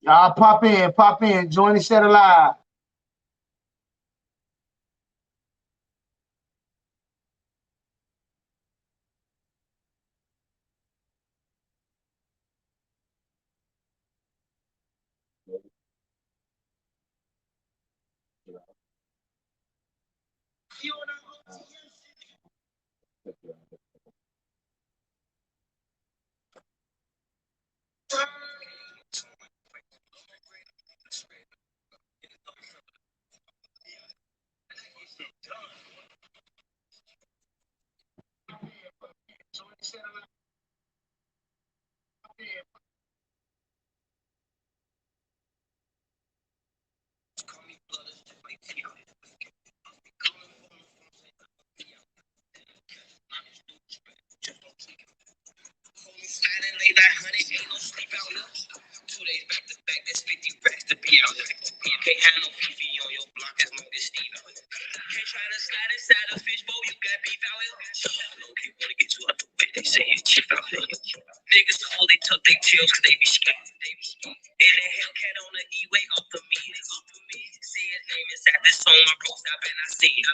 Y'all pop in, join the set alive. Late that honey, ain't no sleep out here. 2 days back to back, that's 50 racks to be out here. Can't have no Fifi on your block as long as Steve out here. Can't try to slide inside a fishbowl, you got beef out here. No people wanna get you out the way, they say it's cheap out here. Niggas hold they tuck their tails cause they be scared. And the Hellcat on the E-way off the me. Say his name inside this song, my bro, I bet I see it.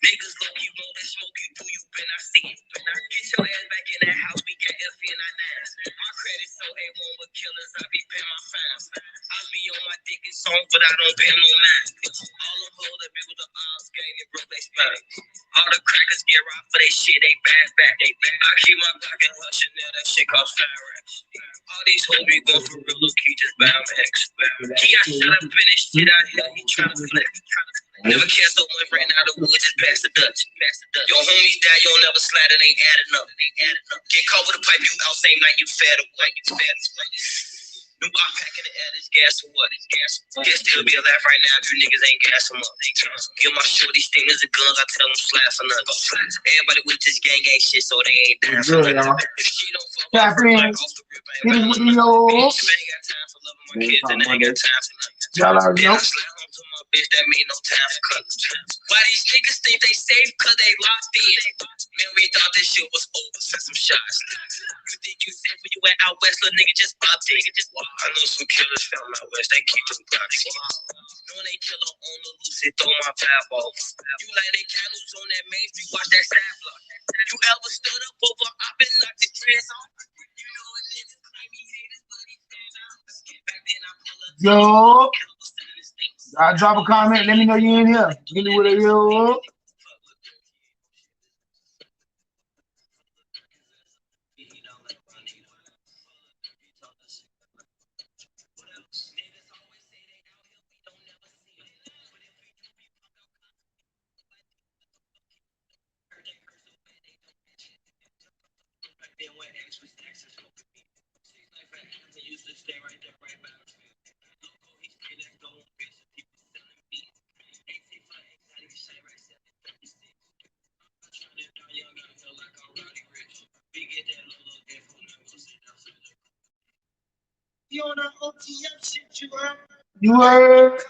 Niggas low key roll that smoke you do, you bet I see it. Get your ass back in that house, we got FE and I nines. My credit so A1 with killers, I be paying my fines. I be on my dick in songs, but I don't pay no mind. All them hoes that be with the odds gang, they broke they spine. All the crackers get robbed for they shit, they bad back. I keep my Glock and her Chanel, that shit cost fire. All these hoes be going for real, look, he just bound X. He got shut up in his shit out here, he tryna flex. Never cast no one right now, the wood just pass the Dutch. Your homies die, you'll never slide, it ain't adding up. Get caught with a pipe, you out same night, you fed away. New I'm packing the air, this gas for what? It's gas. Can still be alive right now if you niggas ain't gas them up. Give my shorty stingers and guns, I tell them slap for nothing. Everybody with this gang ain't shit, so they ain't down for nothing. If she don't fuck with me, off the rip, I ain't got time for loving my kids, and I ain't got time for nothing. Y'all already know. Bitch, that mean no time for cuts. Why these niggas think they safe? Cause they locked in. Man, we thought this shit was over. Send some shots. You think you safe when you went out west? Little nigga just popped in. I know some killers found out west. They keep them blocks. Knowing they killer on the loose, they throw my vibe off. You like they candles on that main street, watch that side block. You ever stood up over? I've been knocked the dress off. You know a nigga claim he haters, but he stand out. Back then I pull up. Yo. Drop a comment. Let me know you in here. Give me what it is. You heard?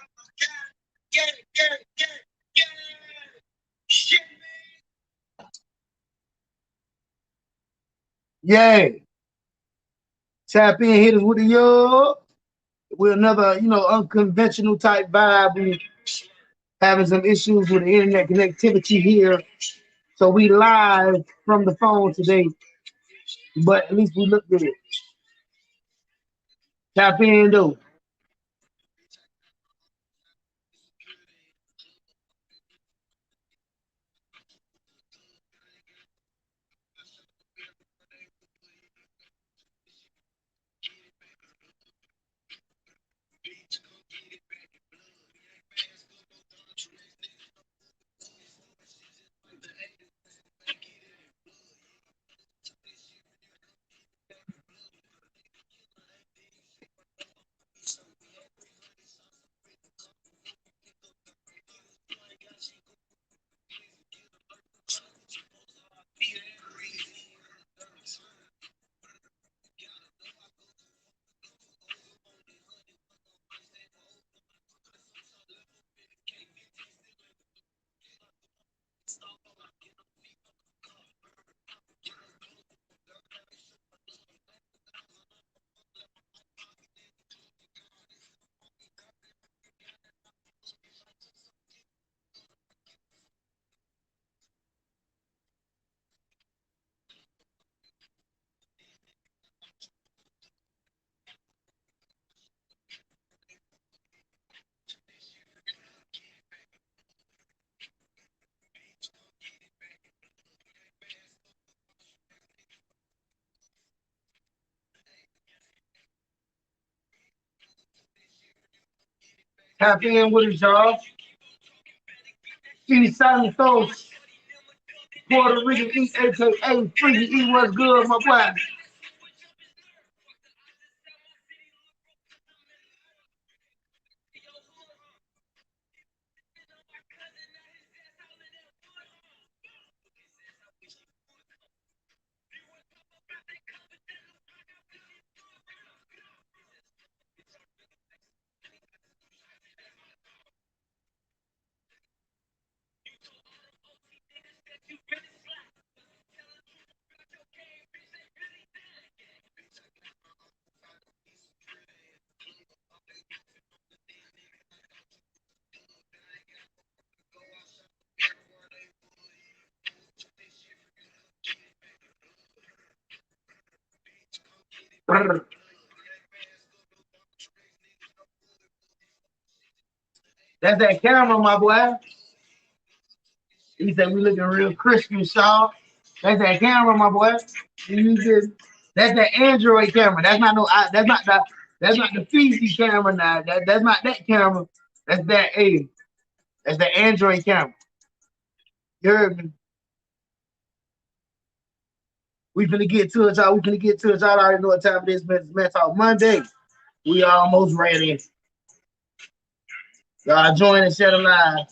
Yeah. Tap in, hit us with the yo. With another, unconventional type vibe. We having some issues with the internet connectivity here. So we live from the phone today. But at least we look good. Tap in though. Tap in with us, y'all. See Santos, Puerto Rican E, aka Freaky E, what's good, my boy? That's that camera, my boy. He said we looking real crispy, Shaw. That's that camera, my boy. That's that Android camera. That's not no. That's not the Fiji camera. Now that's not that camera. That's that A. That's the Android camera. You heard me? We finna get to it, y'all. We finna get to it, y'all. I already know what time it is. Man, talk Monday. We almost ready. Y'all join and share the live.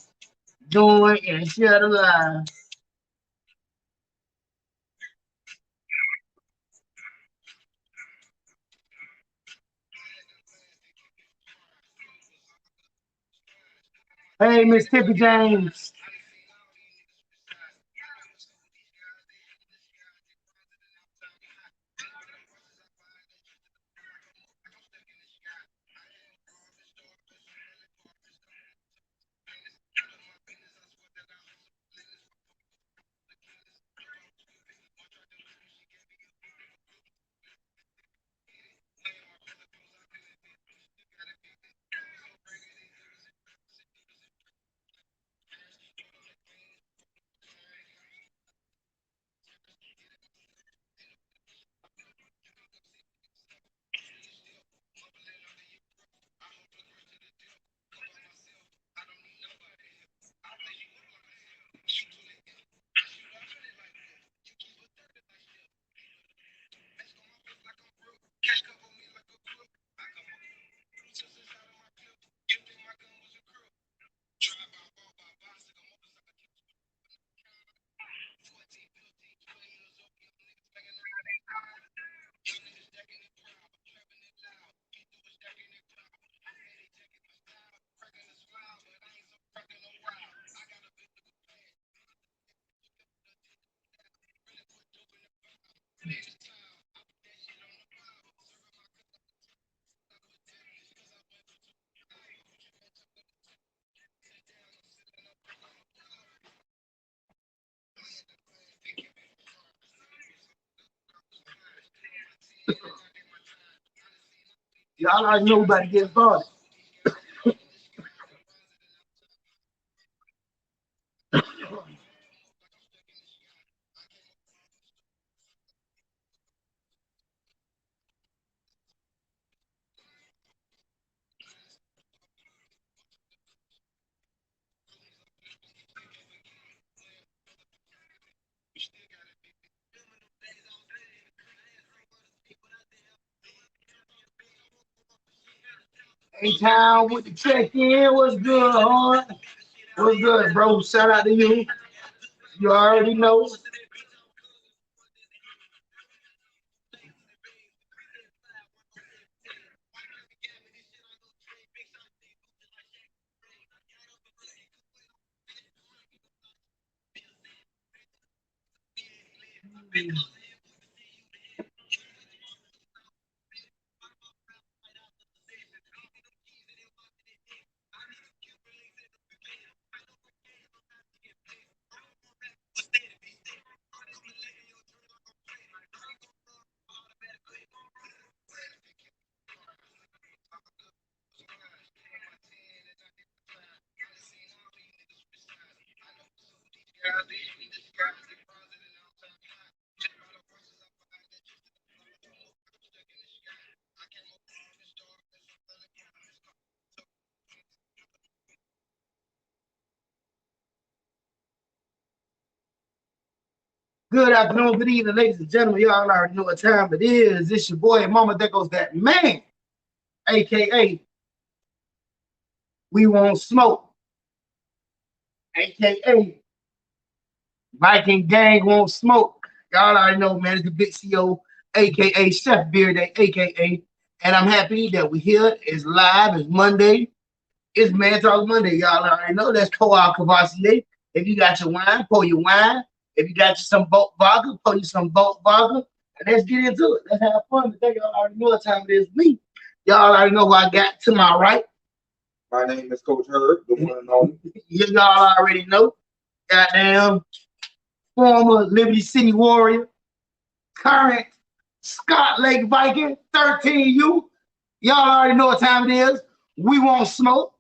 Join and share the live. Hey, Miss Tippy James. Y'all already know about to get started. Hey, town with the check in. What's good, hon? What's good, bro? Shout out to you. You already know. Good afternoon, good evening, ladies and gentlemen. Y'all already know what time it is. It's your boy and mama. There goes that man, aka We Won't Smoke, aka Viking Gang Won't Smoke. Y'all already know, man. It's the Big CO, aka Chef Beard, aka. And I'm happy that we're here. It's live. It's Monday. It's Man Talk Monday. Y'all already know. That's Koal Cavassier. If you got your wine, pour your wine. If you got you some bulk vodka, pour you some bulk vodka. And let's get into it. Let's have fun today. Y'all already know what time it is. Me. Y'all already know who I got to my right. My name is Coach Herb, the one and only. Y'all already know. Goddamn former Liberty City Warrior, current Scott Lake Viking, 13U. Y'all already know what time it is. We won't smoke.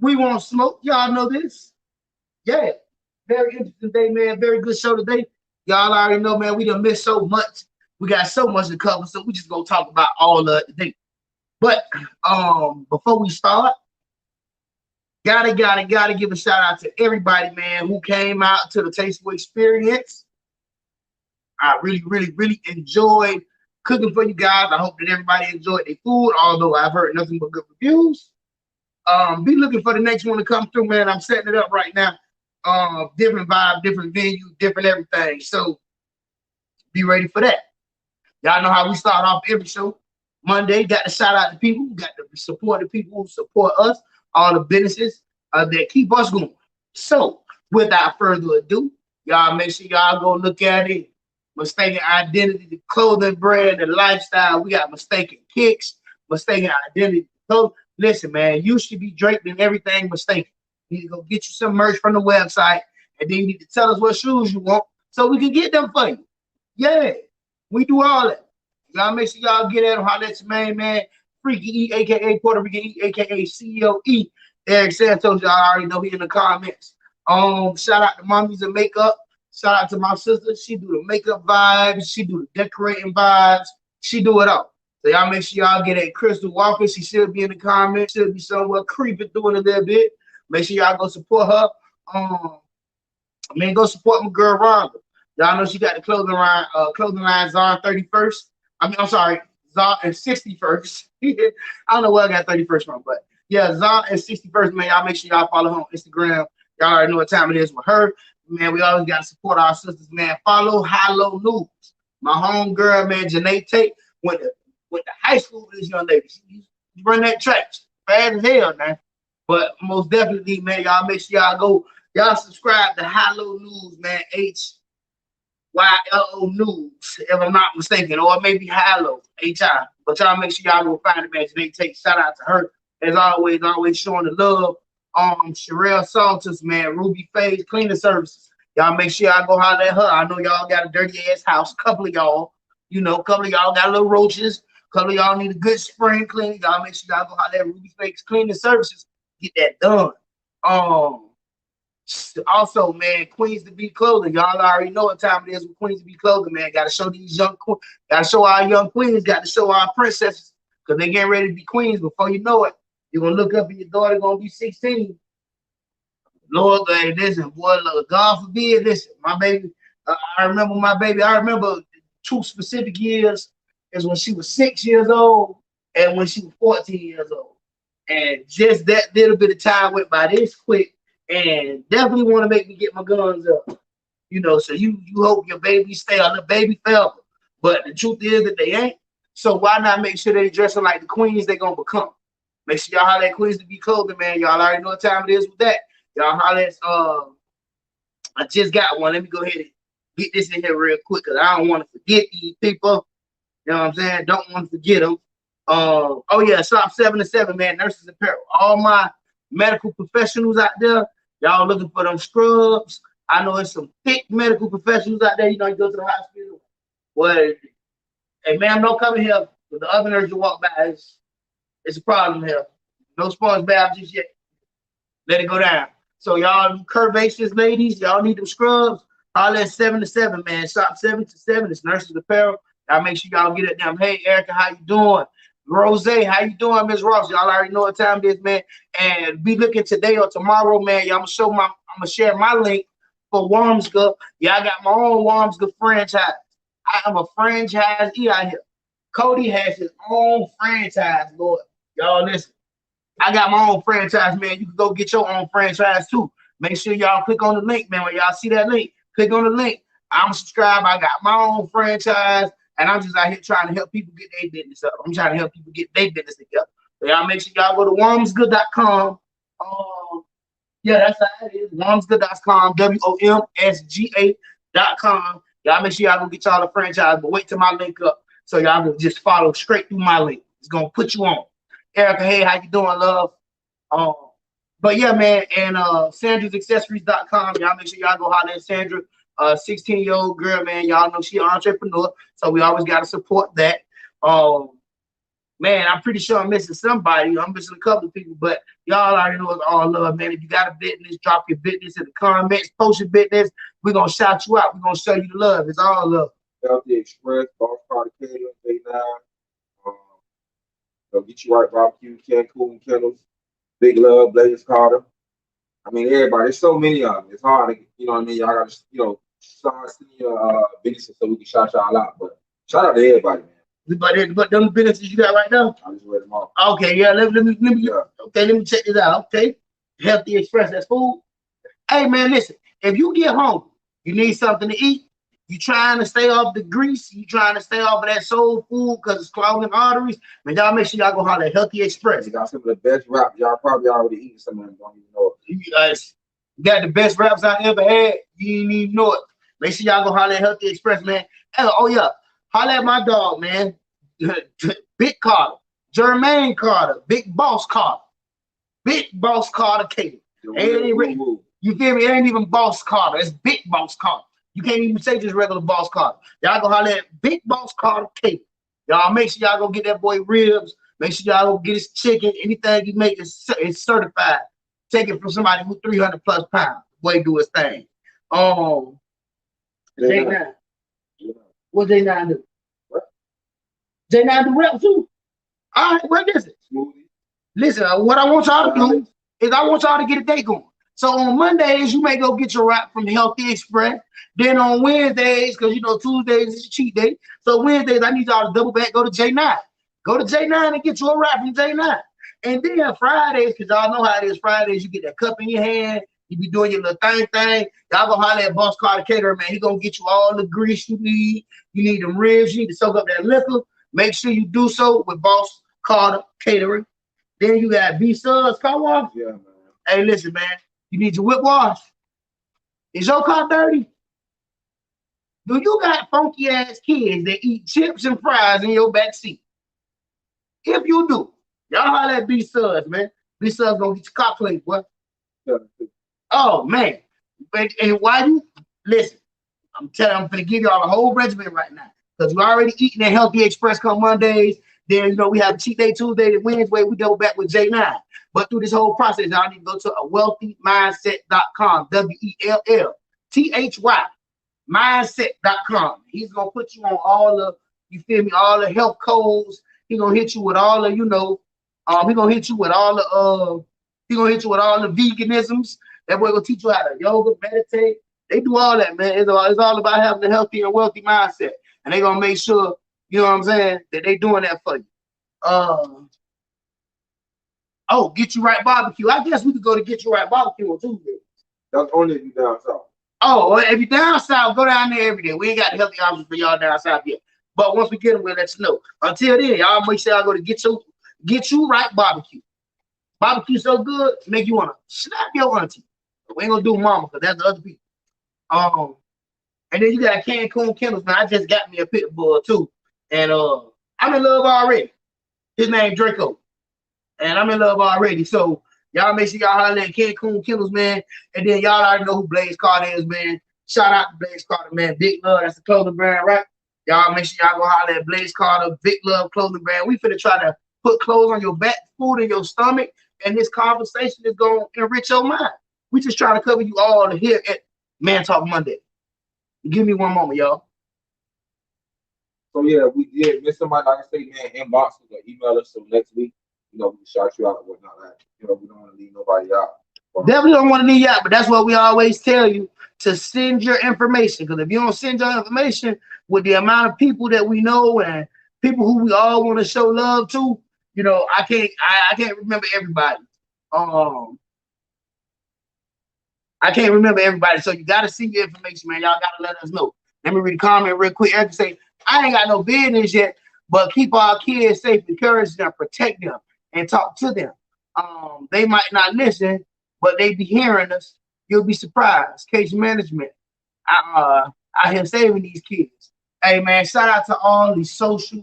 We won't smoke. Y'all know this. Yeah. Very interesting day, man. Very good show today. Y'all already know, man, we done missed so much. We got so much to cover, so we just gonna talk about all of it today. But before we start, gotta give a shout out to everybody, man, who came out to the Tasteful Experience. I really enjoyed cooking for you guys. I hope that everybody enjoyed their food, although I've heard nothing but good reviews. Be looking for the next one to come through, man. I'm setting it up right now. Different vibe, different venue, different everything. So be ready for that. Y'all know how we start off every show. Monday, got to shout out to people, got to support the people who support us, all the businesses that keep us going. So without further ado, y'all make sure y'all go look at it. Mistaken Identity, the clothing brand, the lifestyle. We got Mistaken Kicks, Mistaken Identity. So listen, man, you should be draped in everything mistaken. You need to go get you some merch from the website, and then you need to tell us what shoes you want so we can get them for you. Yeah, we do all that. Y'all make sure y'all get at him. Holler at your main man, Freaky E, aka Puerto Rican E, aka CEO E. Eric Santos, y'all already know he in the comments. Shout out to Mommies and Makeup. Shout out to my sister. She do the makeup vibes. She do the decorating vibes. She do it all. So y'all make sure y'all get at Crystal Walker. She should be in the comments. Should be somewhere creeping doing a little bit. Make sure y'all go support her. Go support my girl Rhonda. Y'all know she got the clothing line Zara 31st. I'm sorry, Zara and 61st. I don't know where I got 31st from, but yeah, Zara and 61st, man. Y'all make sure y'all follow her on Instagram. Y'all already know what time it is with her. Man, we always got to support our sisters, man. Follow High Low News. My home girl, man, Janae Tate, went to high school with this young lady. She run that track. Bad as hell, man. But most definitely, man, y'all make sure y'all subscribe to High Low News, man. HYLO News, if I'm not mistaken, or maybe High Low, HI. But y'all make sure y'all go find it, man. Janae Tate, shout out to her. As always showing the love. Sherelle Salters, man, Ruby Faze Cleaning Services. Y'all make sure y'all go holler at her. I know y'all got a dirty ass house. Couple of y'all got little roaches. Couple of y'all need a good spring clean. Y'all make sure y'all go holler at Ruby Faze Cleaning Services. Get that done. Also, man, Queens to Be Clothing. Y'all already know what time it is with Queens to Be Clothing, man. Got to show our young queens. Got to show our princesses because they getting ready to be queens before you know it. You're going to look up and your daughter going to be 16. Lord, hey, listen, boy, look, God forbid, listen, my baby, I remember 2 specific years is when she was 6 years old and when she was 14 years old. And just that little bit of time went by this quick and definitely want to make me get my guns up. So you hope your baby stay on the baby forever. But the truth is that they ain't. So why not make sure they dressing like the queens they're going to become? Make sure y'all holler at Queens to Be Clothing, man. Y'all already know what time it is with that. Y'all holler at, I just got one. Let me go ahead and get this in here real quick because I don't want to forget these people. You know what I'm saying? Don't want to forget them. Oh, yeah, Shop 7-7, man. Nurses Apparel. All my medical professionals out there, y'all looking for them scrubs. I know there's some thick medical professionals out there. You go to the hospital. Well, hey, man, don't come in here with the other nurse you walk by. It's a problem here. No sponge baths just yet. Let it go down. So y'all curvaceous ladies, y'all need them scrubs. Holler at 7-7, man. Shop 7-7. It's Nurses Apparel. Y'all make sure y'all get it down. Hey, Erica, how you doing? Rose, how you doing, Miss Ross? Y'all already know what time it is, man. And be looking today or tomorrow, man. I'm gonna share my link for Wormska. Yeah, I got my own Wormska franchise. I am a franchisee out here. Cody has his own franchise, Lord. Y'all listen. I got my own franchise, man. You can go get your own franchise too. Make sure y'all click on the link, man. When y'all see that link, click on the link. I'm subscribed. I got my own franchise, and I'm just out here trying to help people get their business up. I'm trying to help people get their business together. So y'all make sure y'all go to wormsgood.com. Yeah, that's how it is. Wormsgood.com, WOMSGA.com. Y'all make sure y'all go get y'all a franchise, but wait till my link up so y'all can just follow straight through my link. It's gonna put you on. Erica, hey, how you doing, love? But yeah, man, and Sandra'sAccessories.com. Y'all make sure y'all go holler at Sandra, 16-year-old girl, man. Y'all know she an entrepreneur, so we always gotta support that. Man, I'm pretty sure I'm missing somebody. I'm missing a couple of people, but y'all already know it's all love, man. If you got a business, drop your business in the comments, post your business. We're gonna shout you out. We're gonna show you the love. It's all love. Healthy Express, Boss Carter Catering, J9. Get You Right Barbecue, Cancun Kennels, Big Love, Blaze Carter. I mean, everybody. There's so many of them. It's hard to, you know what I mean? Y'all got to, start seeing your businesses so we can shout y'all out. But shout out to everybody, man. But them businesses you got right now? I just read them off. Okay, yeah. Let me let me check this out. Okay, Healthy Express. That's food. Hey, man, listen. If you get home, you need something to eat. You trying to stay off the grease. You trying to stay off of that soul food because it's clogging arteries. Man, y'all make sure y'all go holler at Healthy Express. You got some of the best wraps. Y'all probably already eating some of them. Don't even know it. You guys got the best wraps I ever had. You didn't even know it. Make sure y'all go holler at Healthy Express, man. Hey, oh yeah, holler at my dog, man. Big Carter, Jermaine Carter, Big Boss Carter, Big Boss Carter Katie. You feel me? It ain't even Boss Carter. It's Big Boss Carter. You can't even say just regular Boss Carter. Y'all go holler at Big Boss Carter Katie. Y'all make sure y'all go get that boy ribs. Make sure y'all go get his chicken. Anything he make is certified. Take it from somebody who's 300 plus pounds. Boy, do his thing. J9. What J9 do? What? J9 do rap too. All right, what is it? Listen, what I want y'all to do is I want y'all to get a day going. So on Mondays, you may go get your wrap from Healthy Express. Then on Wednesdays, because Tuesdays is a cheat day. So Wednesdays, I need y'all to double back, go to J9. Go to J9 and get your wrap from J9. And then Fridays, because y'all know how it is, Fridays, you get that cup in your hand, you be doing your little thing. Y'all go holler at Boss Carter Caterer, man. He gonna get you all the grease you need. You need them ribs, you need to soak up that liquor. Make sure you do so with Boss Carter Catering. Then you got B-Subs Car Wash. Yeah, man. Hey, listen, man. You need your whip wash. Is your car dirty? Do you got funky ass kids that eat chips and fries in your back seat? If you do, y'all holler at B-Subs, man. B-Subs gonna get your car clean, boy. Yeah. Oh man. And why you listen? I'm gonna give y'all a whole regimen right now. Because we're already eating at Healthy Express come Mondays. Then we have cheat day Tuesday and Wednesday. We double back with J9. But through this whole process, y'all need to go to a wealthymindset.com. WELLTHY mindset.com. He's gonna put you on all the, you feel me, all the health codes. He's gonna hit you with all the, he's gonna hit you with all the veganisms. That way gonna teach you how to yoga, meditate. They do all that, man. It's all about having a healthy and wealthy mindset. And they're gonna make sure, you know what I'm saying, that they doing that for you. Get You Right Barbecue. I guess we could go to Get You Right Barbecue on Tuesday. That's only if you down south. Oh, well, if you're down south, go down there every day. We ain't got the healthy options for y'all down south yet. But once we get them, we'll let you know. Until then, y'all make sure y'all go to Get You Right Barbecue. Barbecue so good, make you want to slap your auntie. We ain't gonna do mama, because that's the other people. And then you got Cancun Kennels, man. I just got me a pit bull too. And I'm in love already. His name Draco. And I'm in love already. So y'all make sure y'all holler at Cancun Kennels, man. And then y'all already know who Blaze Carter is, man. Shout out to Blaze Carter, man. Big Love, that's the clothing brand, right? Y'all make sure y'all go holler at Blaze Carter, Big Love clothing brand. We finna try to put clothes on your back, food in your stomach, and this conversation is gonna enrich your mind. We just trying to cover you all here at Man Talk Monday. Give me one moment, y'all. So yeah, we did miss somebody, like I say, man, inbox us or email us so next week, we can shout you out and whatnot. We don't want to leave nobody out. Definitely don't want to leave you out, but that's what we always tell you, to send your information. Because if you don't send your information with the amount of people that we know and people who we all want to show love to, you know, I can't remember everybody. I can't remember everybody. So you gotta send your information, man. Y'all gotta let us know. Let me read a comment real quick. Eric say, I ain't got no business yet, but keep our kids safe, encourage them, protect them, and talk to them. They might not listen, but they be hearing us. You'll be surprised. Case management. I hear saving these kids. Hey man, shout out to all the social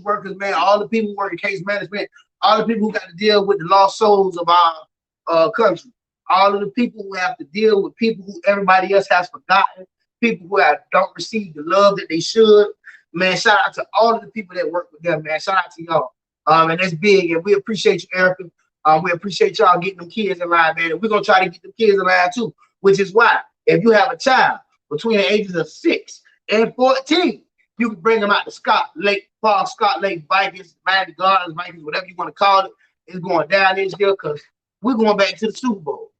workers, man, all the people who work in case management, all the people who got to deal with the lost souls of our country, all of the people who have to deal with people who everybody else has forgotten, people who don't receive the love that they should. Man, shout out to all of the people that work with them, man. Shout out to y'all. And that's big, and we appreciate you, Erica. We appreciate y'all getting them kids in line, man. And we're gonna try to get them kids in line too, which is why if you have a child between the ages of 6 and 14, you can bring them out to Scott Lake Vikings, Miami Gardens, Vikings, whatever you want to call it. It's going down this year because we're going back to the Super Bowl.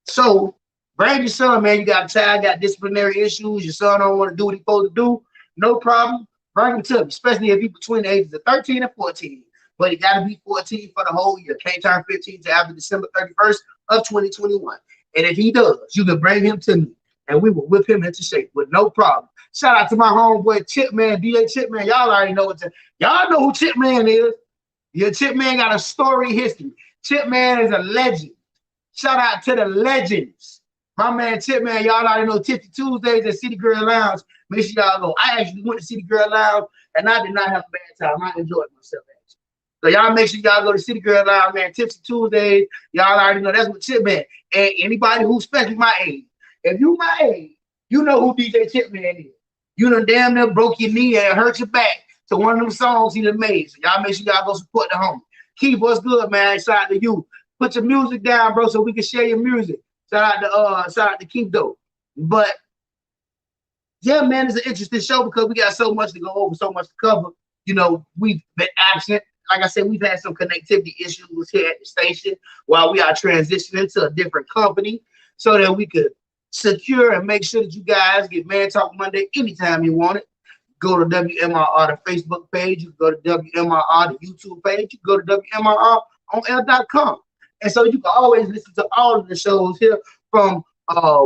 So bring your son, man. You got a child, got disciplinary issues. Your son don't want to do what he's supposed to do. No problem. Bring him to me, especially if he's between the ages of 13 and 14. But he got to be 14 for the whole year. Can't turn 15 to after December 31st of 2021. And if he does, you can bring him to me, and we will whip him into shape with no problem. Shout out to my homeboy Chipman, DA Chipman. Y'all already know y'all know who Chipman is. Yeah, Chipman got a story history. Chipman is a legend. Shout out to the legends. My man Chipman, y'all already know Tipsy Tuesdays at City Girl Lounge. Make sure y'all go. I actually went to City Girl Lounge, and I did not have a bad time. I enjoyed myself, actually. So y'all make sure y'all go to City Girl Lounge, man. Tipsy Tuesdays. Y'all already know that's what Chipman. And anybody who's especially my age, if you my age, you know who DJ Chipman is. You done damn near broke your knee and hurt your back to one of them songs he done made. So y'all make sure y'all go support the homie. Keith, what's good, man? Shout out to you. Put your music down, bro, so we can share your music. Shout out to Keith, though. But yeah, man, it's an interesting show because we got so much to go over, so much to cover. You know, we've been absent. Like I said, we've had some connectivity issues here at the station while we are transitioning to a different company so that we could secure and make sure that you guys get Man Talk Monday anytime you want it. Go to WMRR, the Facebook page. You can go to WMRR, the YouTube page. You can go to WMRR.com. And so you can always listen to all of the shows here from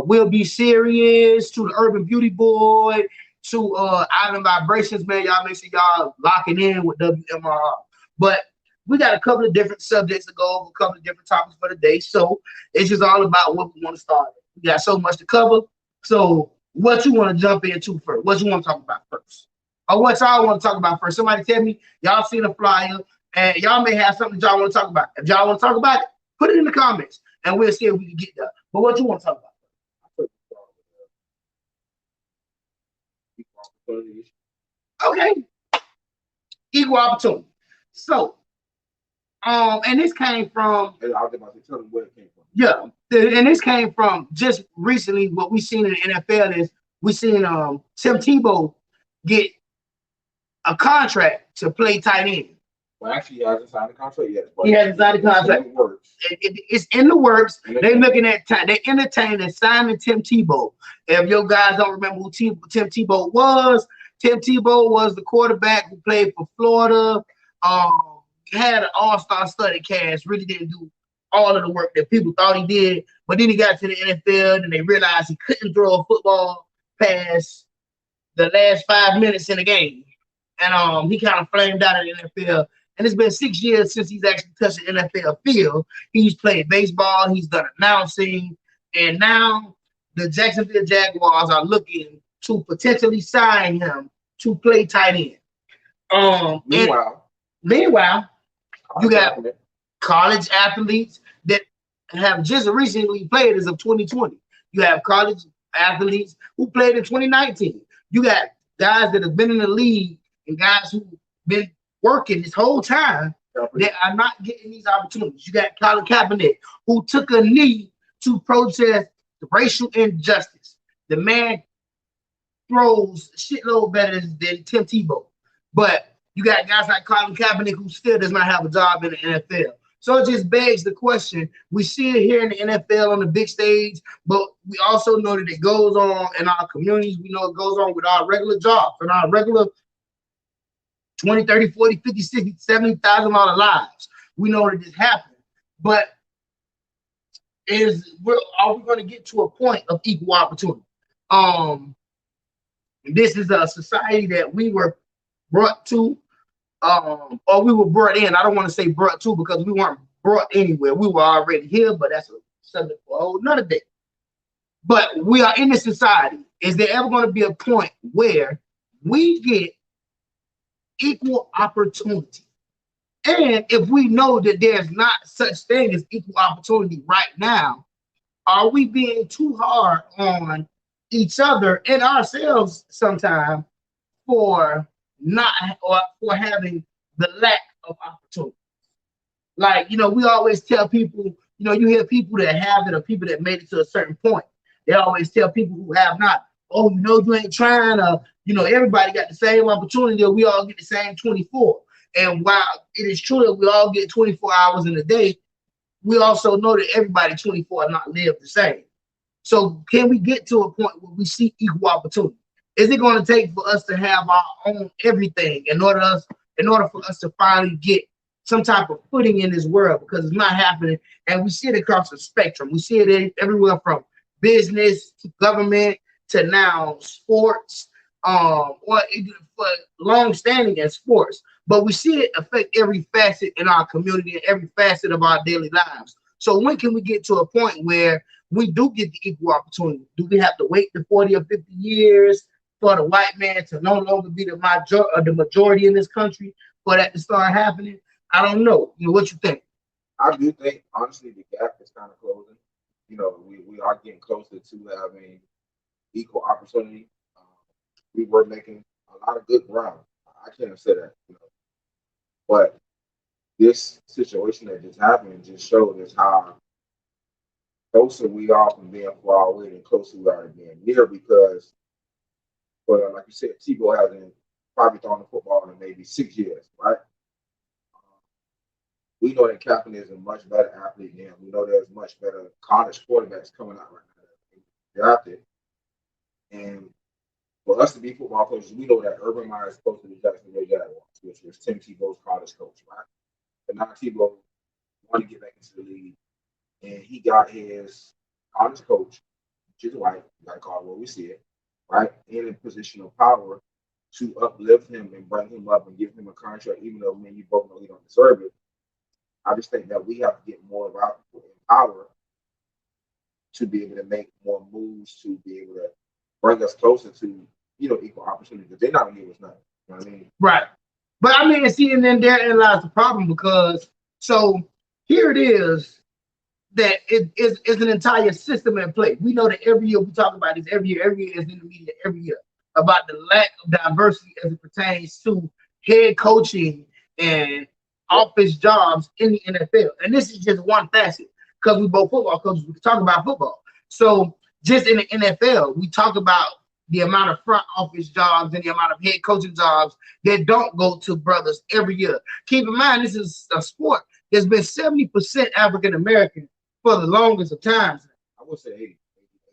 We'll Be Serious to the Urban Beauty Boy to Island Vibrations, man. Y'all make sure y'all locking in with WMRR. But we got a couple of different subjects to go over, a couple of different topics for the day. So it's just all about what we want to start. We got so much to cover. So what you want to jump into first? What you want to talk about first? Or what y'all want to talk about first? Somebody tell me y'all seen a flyer and y'all may have something y'all want to talk about. If y'all want to talk about it, put it in the comments and we'll see if we can get there. But what you want to talk about? Okay. Equal opportunity. So, and this came from. I was about to tell them where it came from. Yeah, and this came from just recently. What we seen in the NFL is we seen Tim Tebow get a contract to play tight end. Well, actually, he hasn't signed a contract yet. He hasn't signed a contract. It's in the works. They're looking at time. They entertaining signing Tim Tebow. If your guys don't remember who Tim Tebow was the quarterback who played for Florida. Had an all-star study cast. Really didn't do all of the work that people thought he did. But then he got to the NFL and they realized he couldn't throw a football past the last 5 minutes in the game. And he kind of flamed out of the NFL. And it's been 6 years since he's actually touched the NFL field. He's played baseball. He's done announcing. And now the Jacksonville Jaguars are looking to potentially sign him to play tight end. Meanwhile, you got college athletes that have just recently played as of 2020. You have college athletes who played in 2019. You got guys that have been in the league and guys who've been working this whole time that are not getting these opportunities. You got Colin Kaepernick, who took a knee to protest racial injustice. The man throws a shitload better than Tim Tebow. But you got guys like Colin Kaepernick who still does not have a job in the NFL. So it just begs the question. We see it here in the NFL on the big stage, but we also know that it goes on in our communities. We know it goes on with our regular jobs and our regular 20, 30, 40, 50, 60, 70,000 lives. We know that this happens. But are we going to get to a point of equal opportunity? This is a society that we were brought to, or we were brought in. I don't want to say brought to because we weren't brought anywhere. We were already here, but that's a subject for a whole nother day. But we are in this society. Is there ever going to be a point where we get equal opportunity? And if we know that there's not such thing as equal opportunity right now, are we being too hard on each other and ourselves sometimes for not or for having the lack of opportunity? Like, you know, we always tell people, you know, you hear people that have it or people that made it to a certain point. They always tell people who have not, oh, you know, you ain't trying, you know, everybody got the same opportunity, or we all get the same 24. And while it is true that we all get 24 hours in a day, we also know that everybody 24 not live the same. So can we get to a point where we see equal opportunity? Is it going to take for us to have our own everything in order for us to finally get some type of footing in this world? Because it's not happening, and we see it across the spectrum. We see it everywhere from business to government to now sports, or for long standing in sports. But we see it affect every facet in our community and every facet of our daily lives. So when can we get to a point where we do get the equal opportunity? Do we have to wait the 40 or 50 years for the white man to no longer be the majority in this country for that to start happening? I don't know. You know, what you think? I do think, honestly, the gap is kind of closing. You know, we are getting closer to having equal opportunity. We were making a lot of good ground. I can't say that, you know. But this situation that just happened just showed us how closer we are from being far away and closer we are to being near, because, well, like you said, Tebow hasn't probably thrown the football in maybe 6 years, right? We know that Kaepernick is a much better athlete than him. We know there's much better college quarterbacks coming out right now. Drafted. And for us to be football coaches, we know that Urban Meyer is supposed to be Jacksonville Jaguars, which was Tim Tebow's college coach, right? But now Tebow wanted to get back into the league, and he got his college coach, which is white, you got to call it what we see it, right, in a position of power to uplift him and bring him up and give him a contract, even though me and you both know he don't deserve it. I just think that we have to get more of our people in power to be able to make more moves to be able to bring us closer to, you know, equal opportunity, because they're not going to give us nothing. You know what I mean? Right. But I mean, see, and then therein lies the problem, because so here it is that it is an entire system in play. We know that every year we talk about this, every year is in the media every year about the lack of diversity as it pertains to head coaching and office jobs in the NFL. And this is just one facet, because we both football coaches, we talk about football. So just in the NFL, we talk about the amount of front office jobs and the amount of head coaching jobs that don't go to brothers every year. Keep in mind, this is a sport that's been 70% African American for the longest of times. I would say 80,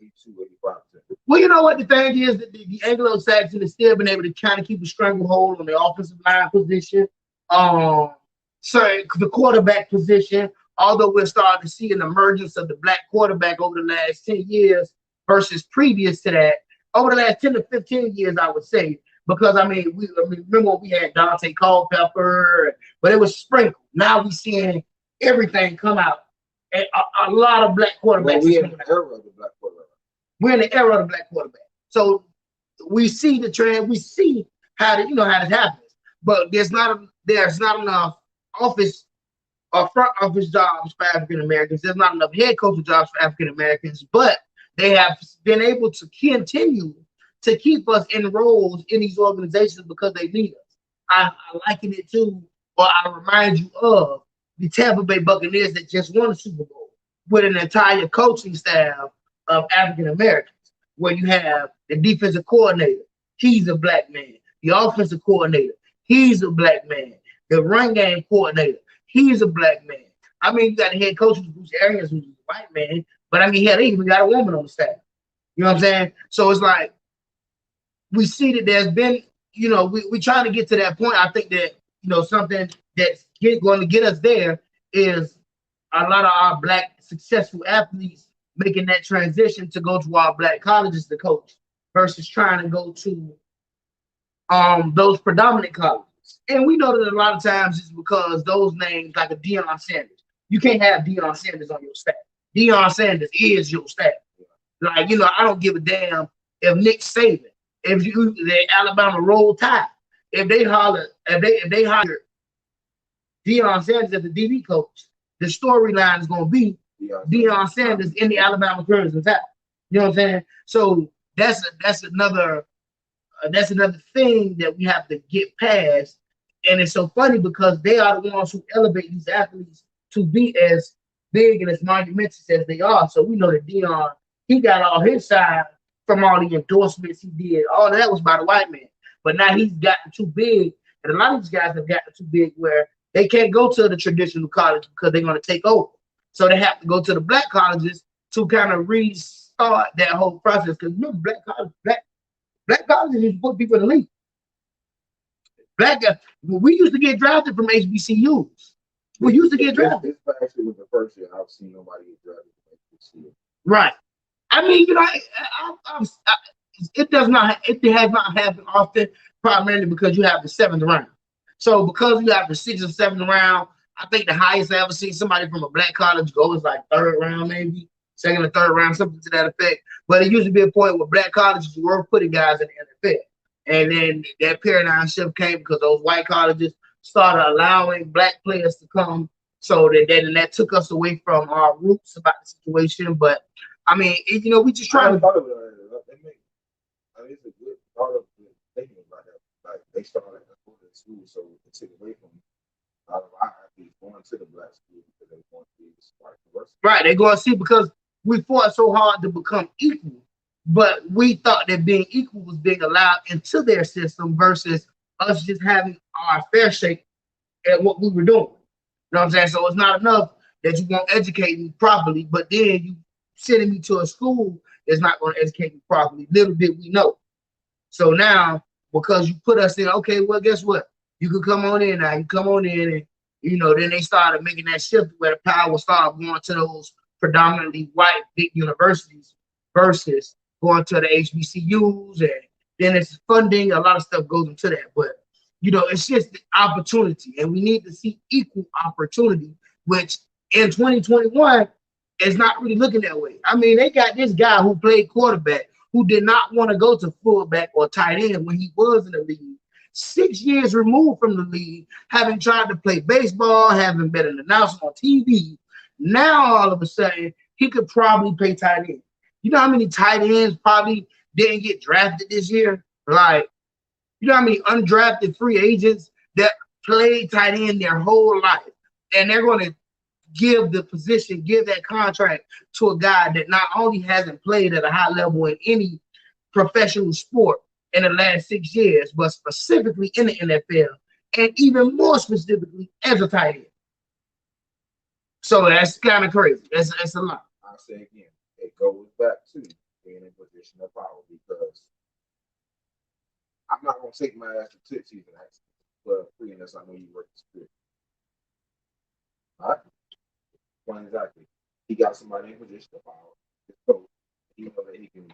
82, 85%. Well, you know what the thing is, that the Anglo-Saxon has still been able to kind of keep a stranglehold on the offensive line position, the quarterback position, although we're starting to see an emergence of the black quarterback over the last 10 years versus previous to that. Over the last 10 to 15 years, I would say, because I mean, remember we had Dante Culpepper, but it was sprinkled. Now we're seeing everything come out, and a lot of black quarterbacks. Well, we're in the era of the black quarterback. We're in the era of the black quarterback. So we see the trend. We see how this happens. But there's not enough office or front office jobs for African Americans. There's not enough head coaching jobs for African Americans, but they have been able to continue to keep us enrolled in these organizations because they need us. I liken it to, or I remind you of, the Tampa Bay Buccaneers that just won a Super Bowl with an entire coaching staff of African Americans, where you have the defensive coordinator, he's a black man. The offensive coordinator, he's a black man. The run game coordinator, he's a black man. I mean, you got the head coach who's Bruce Arians, who's a white man, but I mean, hell, they even got a woman on the staff. You know what I'm saying? So it's like we see that there's been, you know, we trying to get to that point. I think that, you know, something that's going to get us there is a lot of our black successful athletes making that transition to go to our black colleges to coach versus trying to go to those predominant colleges. And we know that a lot of times it's because those names, like a Deion Sanders, you can't have Deion Sanders on your staff. Deion Sanders is your staff. Like, you know, I don't give a damn if Nick Saban, if you the Alabama Roll Tide, if they hire Deion Sanders as the DB coach, the storyline is going to be Deion Sanders in the Alabama Crimson Tide. You know what I'm saying? So that's another thing that we have to get past. And it's so funny because they are the ones who elevate these athletes to be as big and as monumentous as they are. So we know that Deion, he got all his side from all the endorsements he did. All that was by the white man. But now he's gotten too big. And a lot of these guys have gotten too big where they can't go to the traditional college because they're going to take over. So they have to go to the black colleges to kind of restart that whole process. Because remember, black colleges used to put people in the league. We used to get drafted from HBCUs. We used to get drafted. This actually was the first year I've seen nobody get drafted from HBCU. Right. I mean, you know, it has not happened often, primarily because you have the 7th round. So because you have the 6th or 7th round, I think the highest I ever seen somebody from a black college go is like 3rd round, maybe 2nd or 3rd round, something to that effect. But it used to be a point where black colleges were putting guys in the NFL. And then that paradigm shift came because those white colleges started allowing black players to come. So that took us away from our roots about the situation. But I mean, you know, we just try to. It's a good part of thinking about that. Like they started at the school, so it took away from a lot of our athletes going to the black school because they want to be smart university. Right, they go and see because we fought so hard to become equal. But we thought that being equal was being allowed into their system versus us just having our fair shake at what we were doing. You know what I'm saying? So it's not enough that you won't educate me properly, but then you sending me to a school that's not going to educate me properly. Little did we know. So now, because you put us in, okay, well, guess what? You can come on in now. You come on in, and you know, then they started making that shift where the power started going to those predominantly white big universities versus going to the HBCUs, and then it's funding. A lot of stuff goes into that, but you know, it's just the opportunity, and we need to see equal opportunity, which in 2021 is not really looking that way. I mean, they got this guy who played quarterback who did not want to go to fullback or tight end when he was in the league. 6 years removed from the league, having tried to play baseball, having been an announcer on TV. Now all of a sudden he could probably play tight end. You know how many tight ends probably didn't get drafted this year? Like, you know how many undrafted free agents that played tight end their whole life, and they're going to give that contract to a guy that not only hasn't played at a high level in any professional sport in the last 6 years, but specifically in the NFL, and even more specifically as a tight end. So that's kind of crazy. That's a lot. I say again, it goes back to being in a position of power because I'm not going to take my ass to tip season for free unless I know you work the spirit. All right? Well, exactly. He got somebody in position of power. So he know that he can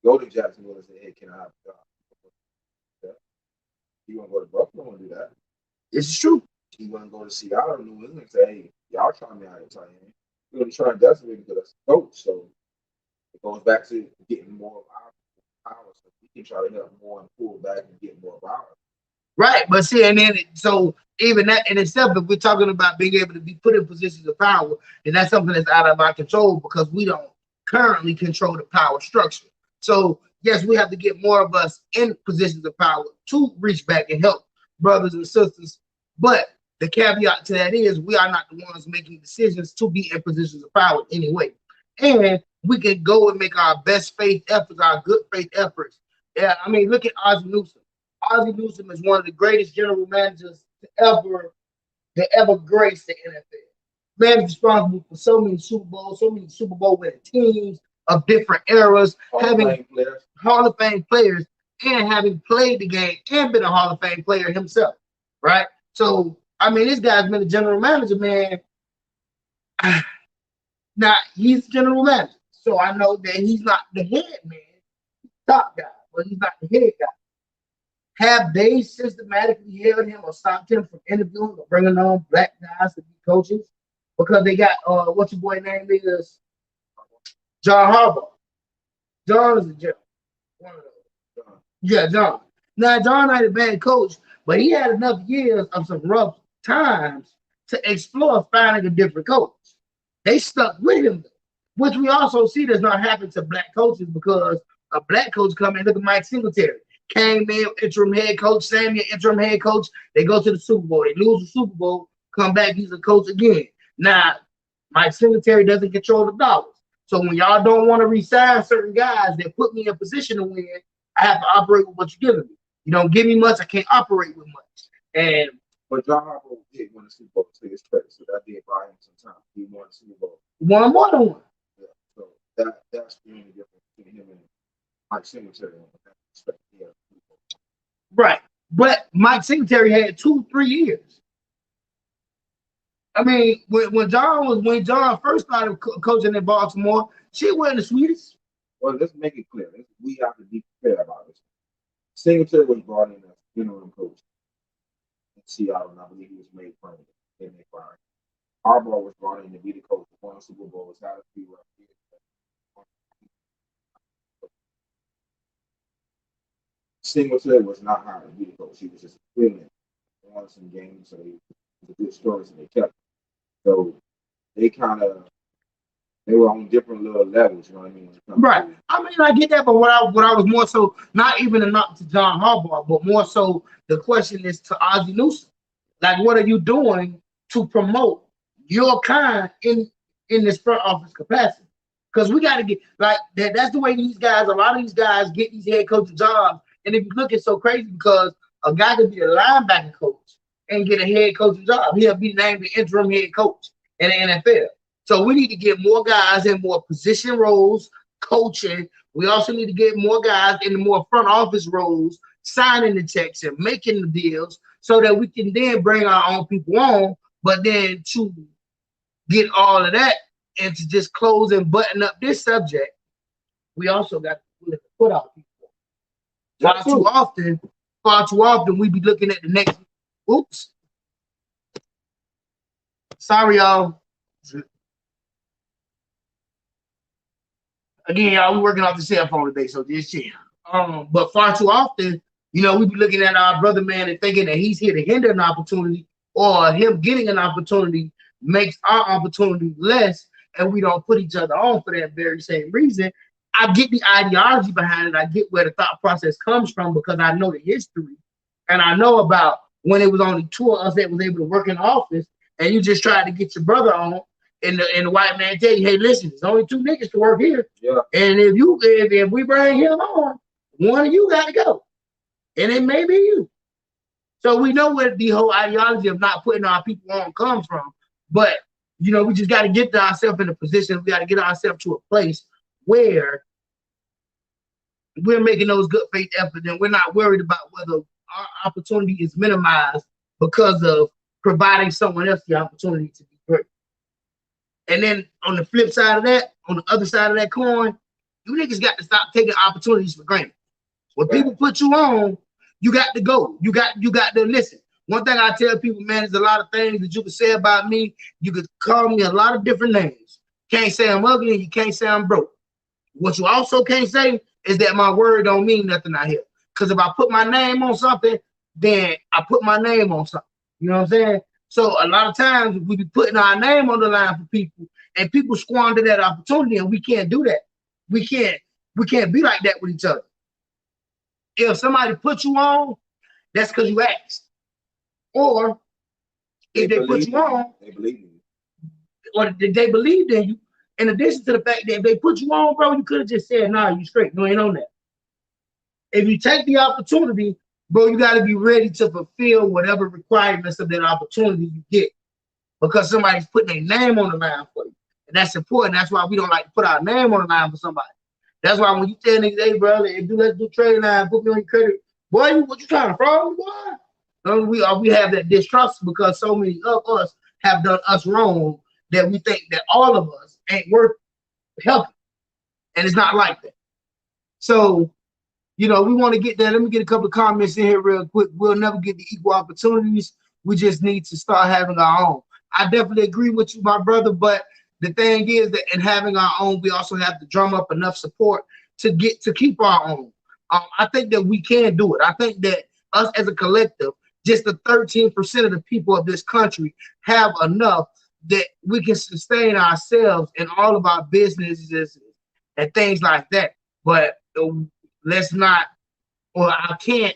go to Jacksonville and say, hey, can I have a job? He won't go to Buffalo and do that. It's true. He wouldn't go to Seattle or New England and say, hey, y'all trying me out here tight end. We're going to try and Jacksonville because that's the coach. So it goes back to getting more of our power. So we can try to help more and pull back and get more of ours. Right, but see, and then so even that in itself, if we're talking about being able to be put in positions of power, then that's something that's out of our control because we don't currently control the power structure. So yes, we have to get more of us in positions of power to reach back and help brothers and sisters. But the caveat to that is we are not the ones making decisions to be in positions of power anyway. And we can go and make our best faith efforts, our good faith efforts. Yeah, I mean, look at Ozzie Newsome. Ozzie Newsome is one of the greatest general managers to ever grace the NFL. Man is responsible for so many Super Bowl winning teams of different eras, having Hall of Fame players, and having played the game and been a Hall of Fame player himself, right? So, I mean, this guy's been a general manager, man. Now, he's general manager, so I know that he's not the head man, top guy, but he's not the head guy. Have they systematically held him or stopped him from interviewing or bringing on black guys to be coaches? Because they got what's your boy name is John Harbaugh. John is a general. One of those. Yeah, John. Now John ain't a bad coach, but he had enough years of some rough times to explore finding a different coach. They stuck with him, which we also see does not happen to black coaches because a black coach come in. Look at Mike Singletary. Came in, interim head coach, Samuel, interim head coach. They go to the Super Bowl. They lose the Super Bowl, come back, he's a coach again. Now, Mike Singletary doesn't control the dollars. So when y'all don't want to resign certain guys that put me in a position to win, I have to operate with what you're giving me. You don't give me much, I can't operate with much. And but John Harbaugh did win the Super Bowl to his credit, so that did buy him some time. He won the Super Bowl. Won more than one. Yeah, so that's the only difference between him and Mike Singletary. Yeah. Right. But Mike Singletary had 2-3 years. I mean, when John first started coaching in Baltimore, she wasn't the sweetest. Well, let's make it clear. We have to be fair about this. Singletary was brought in as interim coach in Seattle, and I believe he was made permanent. Then they fired. Harbaugh was brought in to be the coach of one Super Bowl. Had a few Singletary was not hired to be the coach. He was just brilliant. He won some games, so he was a good story, so they kept him. So they were on different little levels, you know what I mean? Right. I mean, I get that, but what I was more so, not even a knock to John Harbaugh, but more so the question is to Ozzie Newsome. Like, what are you doing to promote your kind in this front office capacity? Because we got to get, like, that's the way a lot of these guys get these head coaching jobs. And if you look, it's so crazy because a guy could be a linebacker coach and get a head coaching job. He'll be named the interim head coach in the NFL. So we need to get more guys in more position roles, coaching. We also need to get more guys in the more front office roles, signing the checks and making the deals so that we can then bring our own people on. But then to get all of that and to just close and button up this subject, we also got to put out people. Far too often, we be looking at the next. Oops. Sorry, y'all. Again, y'all, we working off the cell phone today, so just chill. But far too often, we be looking at our brother man and thinking that he's here to hinder an opportunity, or him getting an opportunity makes our opportunity less, and we don't put each other on for that very same reason. I get the ideology behind it. I get where the thought process comes from because I know the history, and I know about when it was only two of us that was able to work in the office, and you just tried to get your brother on, and the white man tell you, hey, listen, there's only two niggas to work here, and if we bring him on, one of you got to go, and it may be you. So we know where the whole ideology of not putting our people on comes from, but we just got to get ourselves in a position. We got to get ourselves to a place where we're making those good faith efforts and we're not worried about whether our opportunity is minimized because of providing someone else the opportunity to be great. And then on the flip side of that, on the other side of that coin, you niggas got to stop taking opportunities for granted. When people put you on, you got to go. You got to listen. One thing I tell people, man, there's a lot of things that you can say about me. You could call me a lot of different names. Can't say I'm ugly and you can't say I'm broke. What you also can't say is that my word don't mean nothing out here. Because if I put my name on something, then I put my name on something. You know what I'm saying? So a lot of times we be putting our name on the line for people, and people squander that opportunity, and we can't do that. We can't be like that with each other. If somebody put you on, that's because you asked. Or if they put you on, they believe in you. Or they believed in you. In addition to the fact that if they put you on, bro, you could have just said, nah, you straight. You ain't on that. If you take the opportunity, bro, you got to be ready to fulfill whatever requirements of that opportunity you get. because somebody's putting their name on the line for you. And that's important. That's why we don't like to put our name on the line for somebody. That's why when you tell niggas, hey, brother, let's do trade line, put me on your credit. Boy, what you trying to fraud, boy? We have that distrust because so many of us have done us wrong that we think that all of us ain't worth helping. And it's not like that. So, we want to get there. Let me get a couple of comments in here real quick. We'll never get the equal opportunities. We just need to start having our own. I definitely agree with you, my brother, but the thing is that in having our own, we also have to drum up enough support to keep our own. I think that we can do it. I think that us as a collective, just the 13% of the people of this country have enough that we can sustain ourselves in all of our businesses and things like that. But let's not, or I can't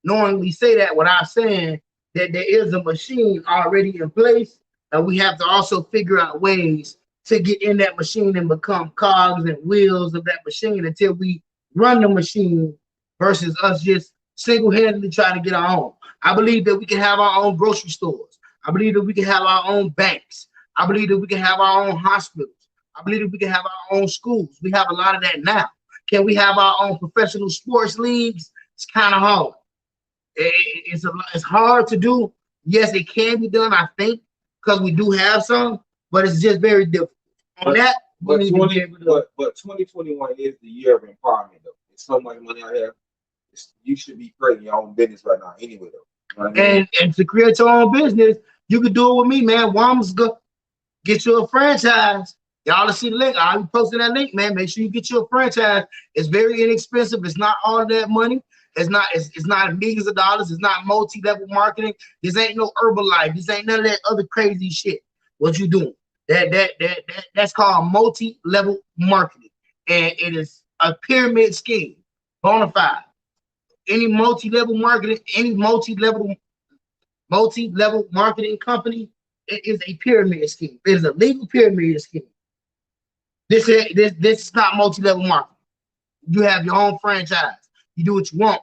knowingly say that without saying that there is a machine already in place, and we have to also figure out ways to get in that machine and become cogs and wheels of that machine until we run the machine versus us just single-handedly trying to get our own. I believe that we can have our own grocery stores. I believe that we can have our own banks. I believe that we can have our own hospitals. I believe that we can have our own schools. We have a lot of that now. Can we have our own professional sports leagues? It's kind of hard. It's hard to do. Yes, it can be done, I think, because we do have some, but it's just very difficult. On that, but 2021 is the year of empowerment, though. There's so much money out here. You should be creating your own business right now, anyway, though. You know what I mean? And to create your own business, you can do it with me, man. Wamsga, get you a franchise. Y'all see the link. I'll be posting that link, man. Make sure you get you a franchise. It's very inexpensive. It's not all that money. It's not millions of dollars. It's not multi-level marketing. This ain't no Herbalife. This ain't none of that other crazy shit. What you doing? That's called multi-level marketing, and it is a pyramid scheme, bona fide. Any multi-level marketing, any multi-level marketing company, it is a pyramid scheme. It is a legal pyramid scheme. This is not multi-level marketing. You have your own franchise. You do what you want.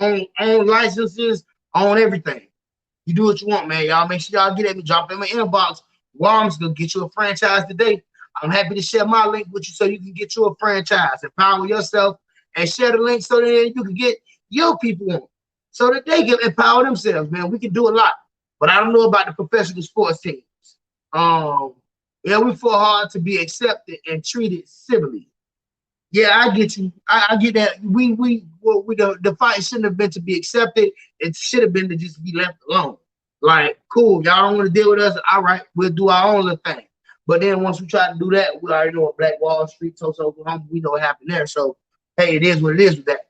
Own licenses, own everything. You do what you want, man. Y'all make sure y'all get at me. Drop in my inbox. Worms gonna get you a franchise today. I'm happy to share my link with you so you can get you a franchise. Empower yourself and share the link so that you can get your people on, so that they can empower themselves, man. We can do a lot, but I don't know about the professional sports teams. Yeah, we fought hard to be accepted and treated civilly. Yeah, I get you. I get that. The fight shouldn't have been to be accepted. It should have been to just be left alone. Like, cool, y'all don't want to deal with us. All right, we'll do our own little thing. But then once we try to do that, we already know what Black Wall Street, Tulsa, Oklahoma, we know what happened there. So, hey, it is what it is with that.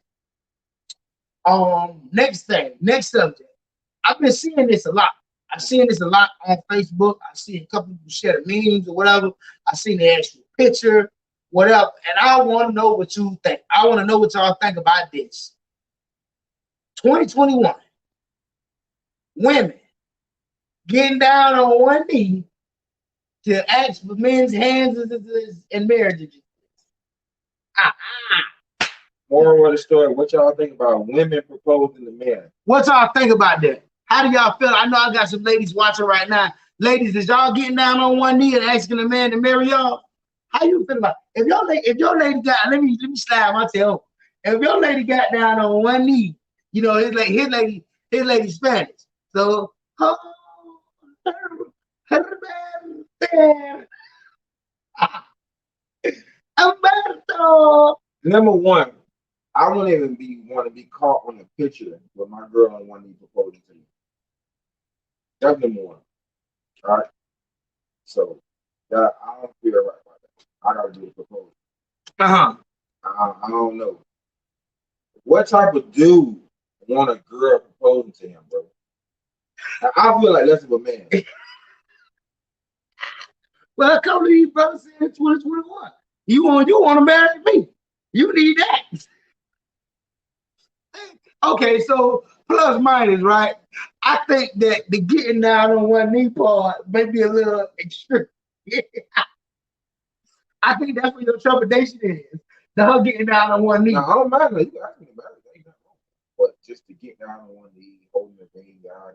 Next subject. I've been seeing this a lot. I've seen this a lot on Facebook. I see a couple people share the memes or whatever. I seen the actual picture, whatever. And I want to know what you think. I want to know what y'all think about this. 2021. Women getting down on one knee to ask for men's hands in marriage. Moral of the story, what y'all think about women proposing to men? What y'all think about that? How do y'all feel? I know I got some ladies watching right now. Ladies, is y'all getting down on one knee and asking a man to marry y'all? How you feel about it? If your lady got, let me slide my tail. If your lady got down on one knee, you know, his lady Spanish. So, Alberto. Number one, I wouldn't even want to be caught on a picture with my girl on one knee proposing to me. That's number one. All right. So that I don't feel right about that. I gotta do a proposal. I don't know. What type of dude want a girl proposing to him, bro? I feel like less of a man. Well, come to you, brother, saying 2021. You want to marry me? You need that. Okay, so plus minus, right? I think that the getting down on one knee part may be a little extreme. I think that's where your trepidation is. Her getting down on one knee. No, I don't mind. You can ask me about it. But just to get down on one knee, holding the thing down.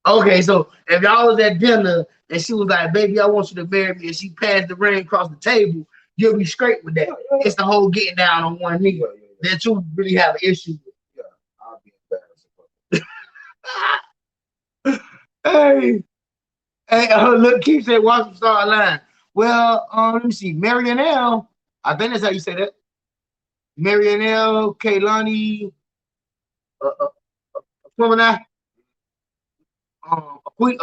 Okay, so if y'all was at dinner and she was like, "Baby, I want you to marry me," and she passed the ring across the table, you'll be straight with that. It's the whole getting down on one knee that you really have an issue with. Yeah, I'll be embarrassed. Hey, look, Keith said, "Watch them start line." Well, let me see, Marion L. I think that's how you say that. Marion L. Kaylani, Gemini, a quick,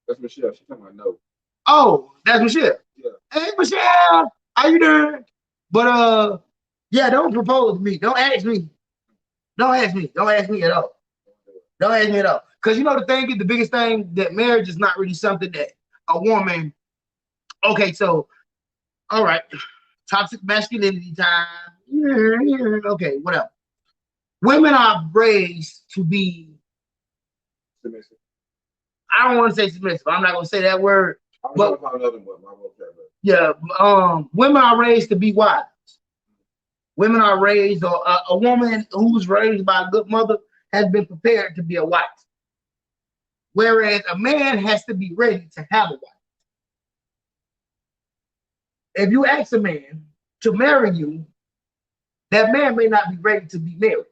That's Michelle. She's talking about no. Oh, that's Michelle. Yeah. Hey, Michelle, how you doing? But yeah, don't propose to me. Don't ask me. Don't ask me. Don't ask me at all. Don't ask me at all. Because you know the thing is, the biggest thing that marriage is not really something that a woman. Okay, so all right, toxic masculinity time. Yeah, okay, whatever. Women are raised to be Submissive. I don't want to say submissive. I'm not gonna say that word. But another one, my vocabulary. Yeah, women are raised to be wives. Women are raised, or a woman who's raised by a good mother has been prepared to be a wife. Whereas a man has to be ready to have a wife. If you ask a man to marry you, that man may not be ready to be married.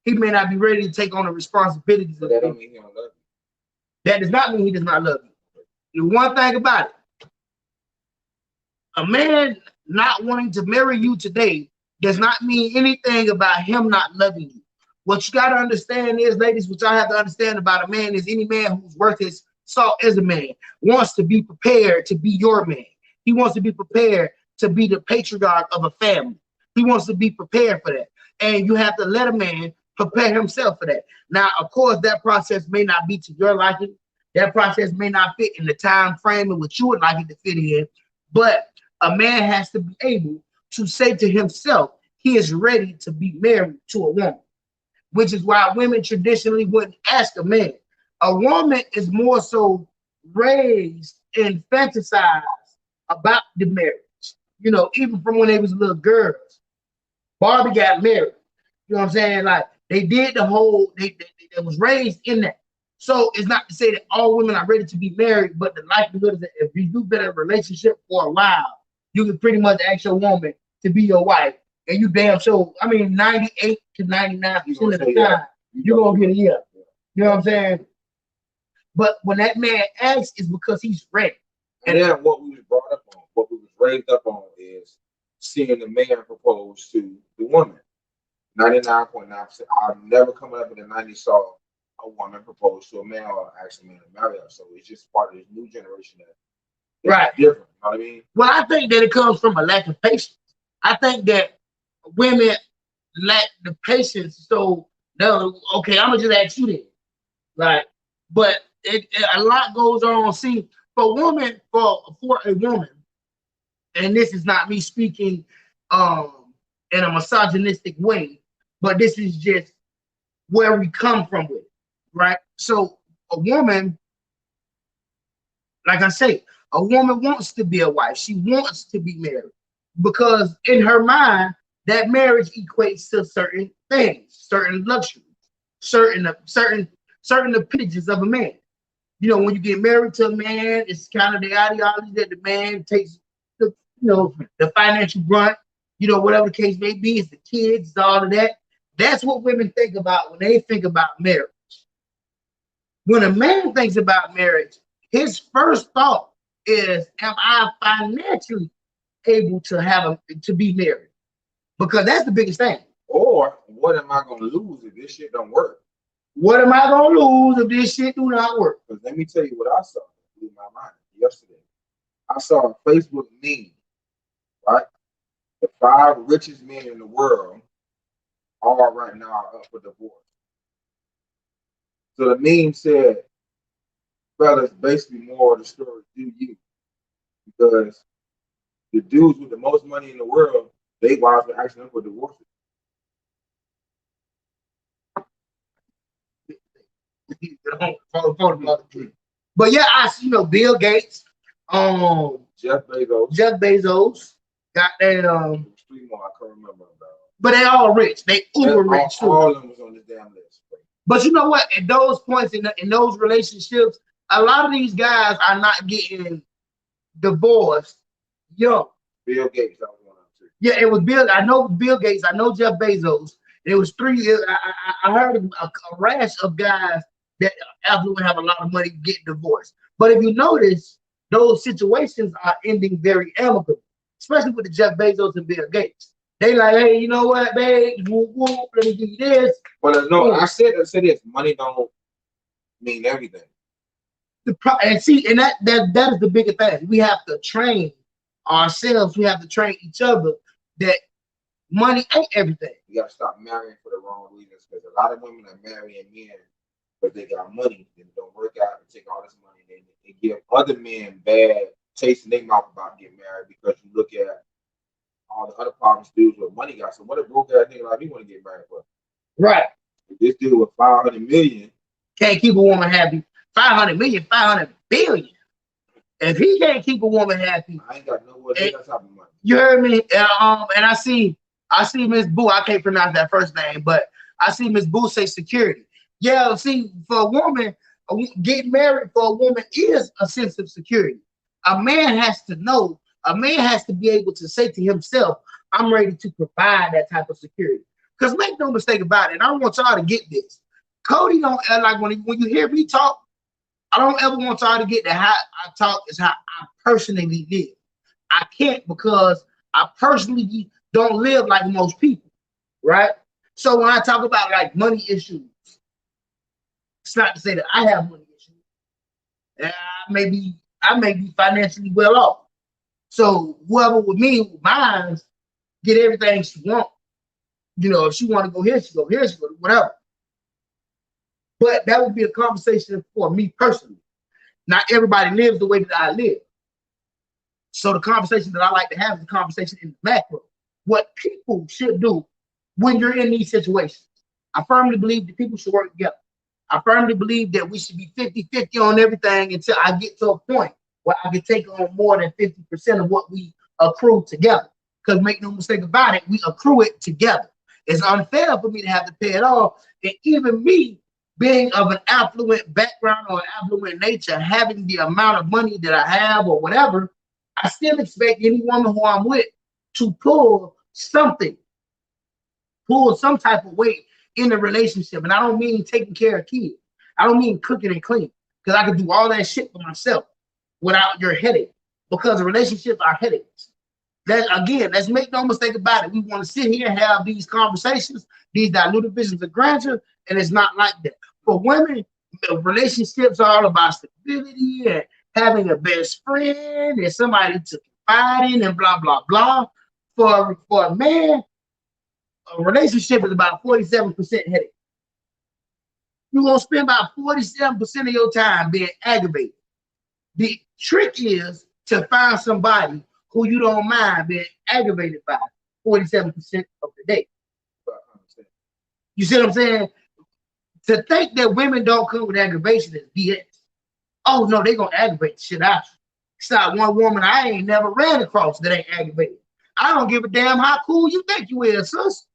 He may not be ready to take on the responsibilities of that. Don't mean he don't love you. That does not mean he does not love you. The one thing about it, a man not wanting to marry you today does not mean anything about him not loving you. What you got to understand is, ladies, what y'all have to understand about a man is any man who's worth his salt as a man wants to be prepared to be your man. He wants to be prepared to be the patriarch of a family. He wants to be prepared for that. And you have to let a man prepare himself for that. Now, of course, that process may not be to your liking. That process may not fit in the time frame in which you would like it to fit in. But a man has to be able to say to himself, he is ready to be married to a woman, which is why women traditionally wouldn't ask a man. A woman is more so raised and fantasized about the marriage. You know, even from when they was little girls. Barbie got married. You know what I'm saying? Like, they did the whole, they was raised in that. So it's not to say that all women are ready to be married, but the likelihood is that if you do been in a relationship for a while, you can pretty much ask your woman to be your wife. And you damn sure, I mean, 98 to 99% of the time, you're going to get a yeah. You know what I'm saying? But when that man asks, it's because he's ready. And then what we was brought up on, what we was raised up on is seeing the man propose to the woman. 99.9%. I've never come up in the 90s saw a woman propose to a man or ask a man to marry her. So it's just part of this new generation that right. Different. You know what I mean? Well, I think that it comes from a lack of patience. I think that women lack the patience. So, no, okay, I'm gonna just ask you then. Like, but a lot goes on. See, for a woman, and this is not me speaking in a misogynistic way, but this is just where we come from with it, right? So a woman, like I say, a woman wants to be a wife. She wants to be married because in her mind, that marriage equates to certain things, certain luxuries, certain appendages of a man. You know, when you get married to a man, it's kind of the ideology that the man takes the, the financial brunt, whatever the case may be, it's the kids, it's all of that. That's what women think about when they think about marriage. When a man thinks about marriage, his first thought is, am I financially able to be married? Because that's the biggest thing. Or what am I going to lose if this shit don't work? What am I going to lose if this shit do not work? Because let me tell you what I saw in my mind yesterday. I saw a Facebook meme, right? The 5 richest men in the world all right now are up for divorce. So the meme said, fellas, basically more of the story, do you? Because the dudes with the most money in the world, they wives are asking them for divorces. But yeah, I see, Bill Gates, Jeff Bezos, got that 3 more I can't remember about. But they all rich. They uber rich. All of them was on this damn list. But you know what? At those points in those relationships, a lot of these guys are not getting divorced young. Bill Gates, I was one of them too. Yeah, it was Bill. I know Bill Gates. I know Jeff Bezos. It was three. I heard a rash of guys that affluent have a lot of money get divorced. But if you notice, those situations are ending very amicably, especially with the Jeff Bezos and Bill Gates. They like, hey, you know what, babe? Whoop, whoop, let me give you this. But no, I said this. Money don't mean everything. And see, and that is the bigger thing. We have to train ourselves. We have to train each other that money ain't everything. You gotta stop marrying for the wrong reasons, because a lot of women are marrying men, but they got money and it don't work out and take all this money and they give other men bad taste in their mouth about getting married, because you look at all the other problems dudes with money got. So what a broke ass nigga like me want to get married for? Right. If this dude with 500 million can't keep a woman happy. 500 million, 500 billion. If he can't keep a woman happy, I ain't got nowhere to get that type of money. You heard me? And I see Miss Boo. I can't pronounce that first name, but I see Miss Boo say security. Yeah, see, for a woman, getting married for a woman is a sense of security. A man has to know. A man has to be able to say to himself, "I'm ready to provide that type of security." Because make no mistake about it, and I want y'all to get this. Cody don't like when you hear me talk. I don't ever want y'all to get that how I talk is how I personally live. I can't, because I personally don't live like most people, right? So when I talk about like money issues, it's not to say that I have money issues. I may be financially well off. So whoever with me, mine, get everything she want. You know, if she want to go here, she go here, she go whatever. But that would be a conversation for me personally. Not everybody lives the way that I live. So the conversation that I like to have is a conversation in the macro. What people should do when you're in these situations. I firmly believe that people should work together. I firmly believe that we should be 50-50 on everything until I get to a point where I can take on more than 50% of what we accrue together. Because make no mistake about it, we accrue it together. It's unfair for me to have to pay it off. And even me, being of an affluent background or an affluent nature, having the amount of money that I have or whatever, I still expect any woman who I'm with to pull some type of weight in the relationship. And I don't mean taking care of kids. I don't mean cooking and cleaning, because I can do all that shit for myself without your headache, because relationships are headaches. That again, let's make no mistake about it. We want to sit here and have these conversations, these diluted visions of grandeur, and it's not like that. For women, relationships are all about stability and having a best friend and somebody to confide in and blah, blah, blah. For a man, a relationship is about 47% headache. You're going to spend about 47% of your time being aggravated. The trick is to find somebody who you don't mind being aggravated by 47% of the day. You see what I'm saying? To think that women don't come with aggravation is BS. Oh, no, they're going to aggravate the shit out you. It's not one woman I ain't never ran across that ain't aggravated. I don't give a damn how cool you think you is, sis.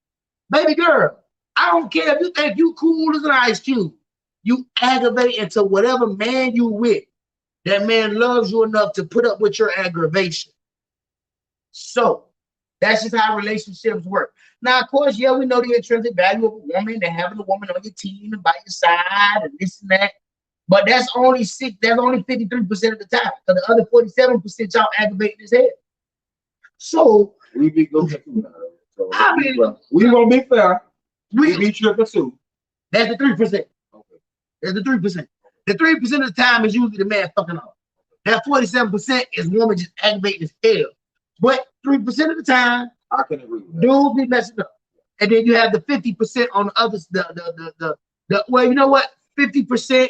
Baby girl, I don't care if you think you cool as an ice cube. You aggravate into whatever man you with. That man loves you enough to put up with your aggravation. So that's just how relationships work. Now, of course, yeah, we know the intrinsic value of a woman and having a woman on your team and by your side and this and that. But that's only 53% of the time. So the other 47% y'all aggravating his head. So we be good too. So we gonna be fair. We be triple too. That's the 3%. Okay. That's the 3%. The 3% of the time is usually the man fucking off. That 47% is woman just aggravating his hell. But 3% of the time, I can agree with that. Dudes be messing up. And then you have the 50% on the others, well, you know what? 50%.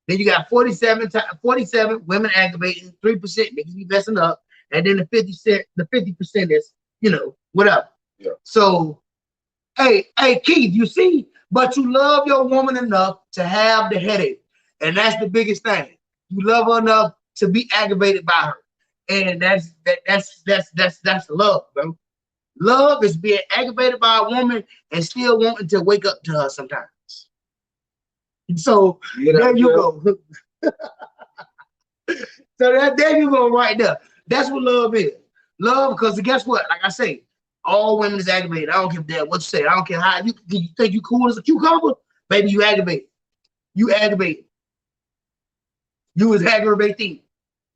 Then you got 47 women aggravating, 3% niggas be messing up, and then the 50% is, you know, whatever. Yeah. So, hey, Keith, you see, but you love your woman enough to have the headache, and that's the biggest thing. You love her enough to be aggravated by her, and that's love, bro. Love is being aggravated by a woman and still wanting to wake up to her sometimes. So You hear there that, you Joe? go. So there you go right there. That's what love is. Love, because guess what? Like I say, all women is aggravated. I don't give a damn what you say. I don't care how you think you cool as a cucumber, baby. You aggravated. You aggravated. You was aggravating.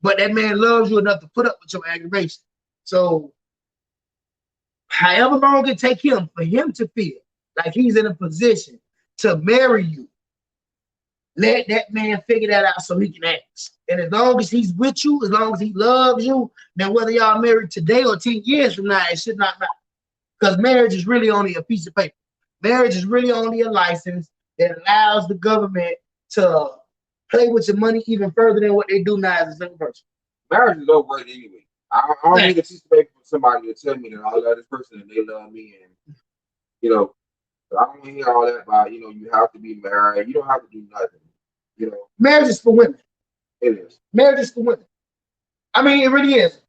But that man loves you enough to put up with your aggravation. So however long it take him for him to feel like he's in a position to marry you, let that man figure that out so he can ask. And as long as he's with you, as long as he loves you, then whether y'all married today or 10 years from now, it should not matter. Because marriage is really only a piece of paper. Marriage is really only a license that allows the government to play with your money even further than what they do now as a single person. Marriage is overrated anyway. I don't need a piece of paper for somebody to tell me that I love this person and they love me, and you know, I don't hear all that about you have to be married. You don't have to do nothing. Marriage is for women. It is. Marriage is for women. I mean, it really is.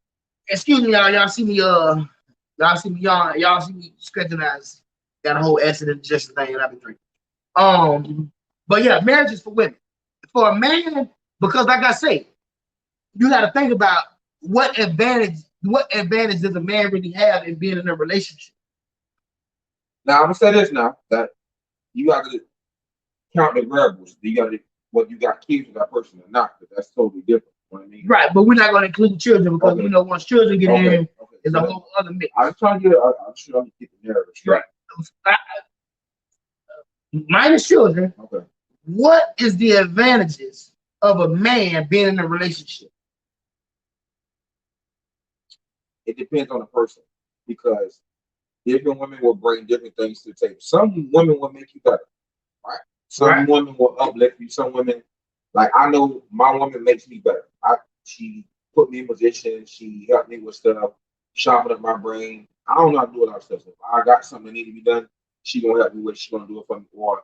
Excuse me, y'all. Y'all see me y'all see me scratching eyes. Got a whole acid indigestion thing that I've been drinking. But yeah, marriage is for women. For a man, because like I say, you got to think about what advantage does a man really have in being in a relationship. Now I'm gonna say this now that you got to count the variables. You got to whether you got kids with that person or not, because that's totally different. You know what I mean? Right, but we're not going to include children because Okay. Once children get Okay. in, it's a whole other mix. I'm trying to get. I'm sure I'm get the narrative straight. Right. Minus children. Okay. What is the advantages of a man being in a relationship? It depends on the person because different women will bring different things to the table. Some women will make you better, right? Some women will uplift you. Some women, like I know my woman makes me better. She put me in position. She helped me with stuff, sharpen up my brain. I don't know how to do a lot of stuff. So if I got something that need to be done, she gonna help me with it. She gonna do it for me or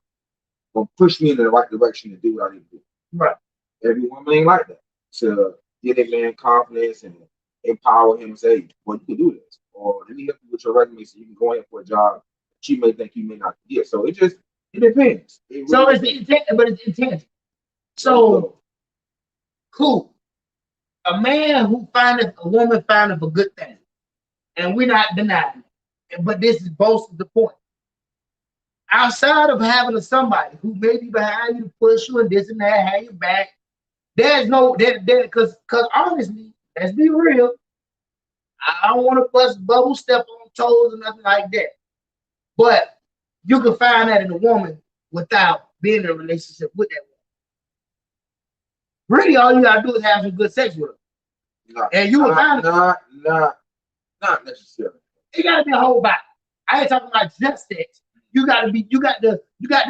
push me in the right direction to do what I need to do. Right. Every woman ain't like that. To give a man confidence and empower him and say, well, you can do this. Or let me help you with your resume so you can go in for a job she may think you may not get. So it depends. So it's intangible. So cool. A man who findeth a woman findeth a good thing. And we're not denying it. But this is both the point. Outside of having somebody who may be behind you to push you and this and that, have your back, there's no because honestly, let's be real. I don't want to bust bubble, step on toes, or nothing like that. But you can find that in a woman without being in a relationship with that woman. Really, all you gotta do is have some good sex with her. And you will find not necessarily. It gotta be a whole body. I ain't talking about just sex. You got to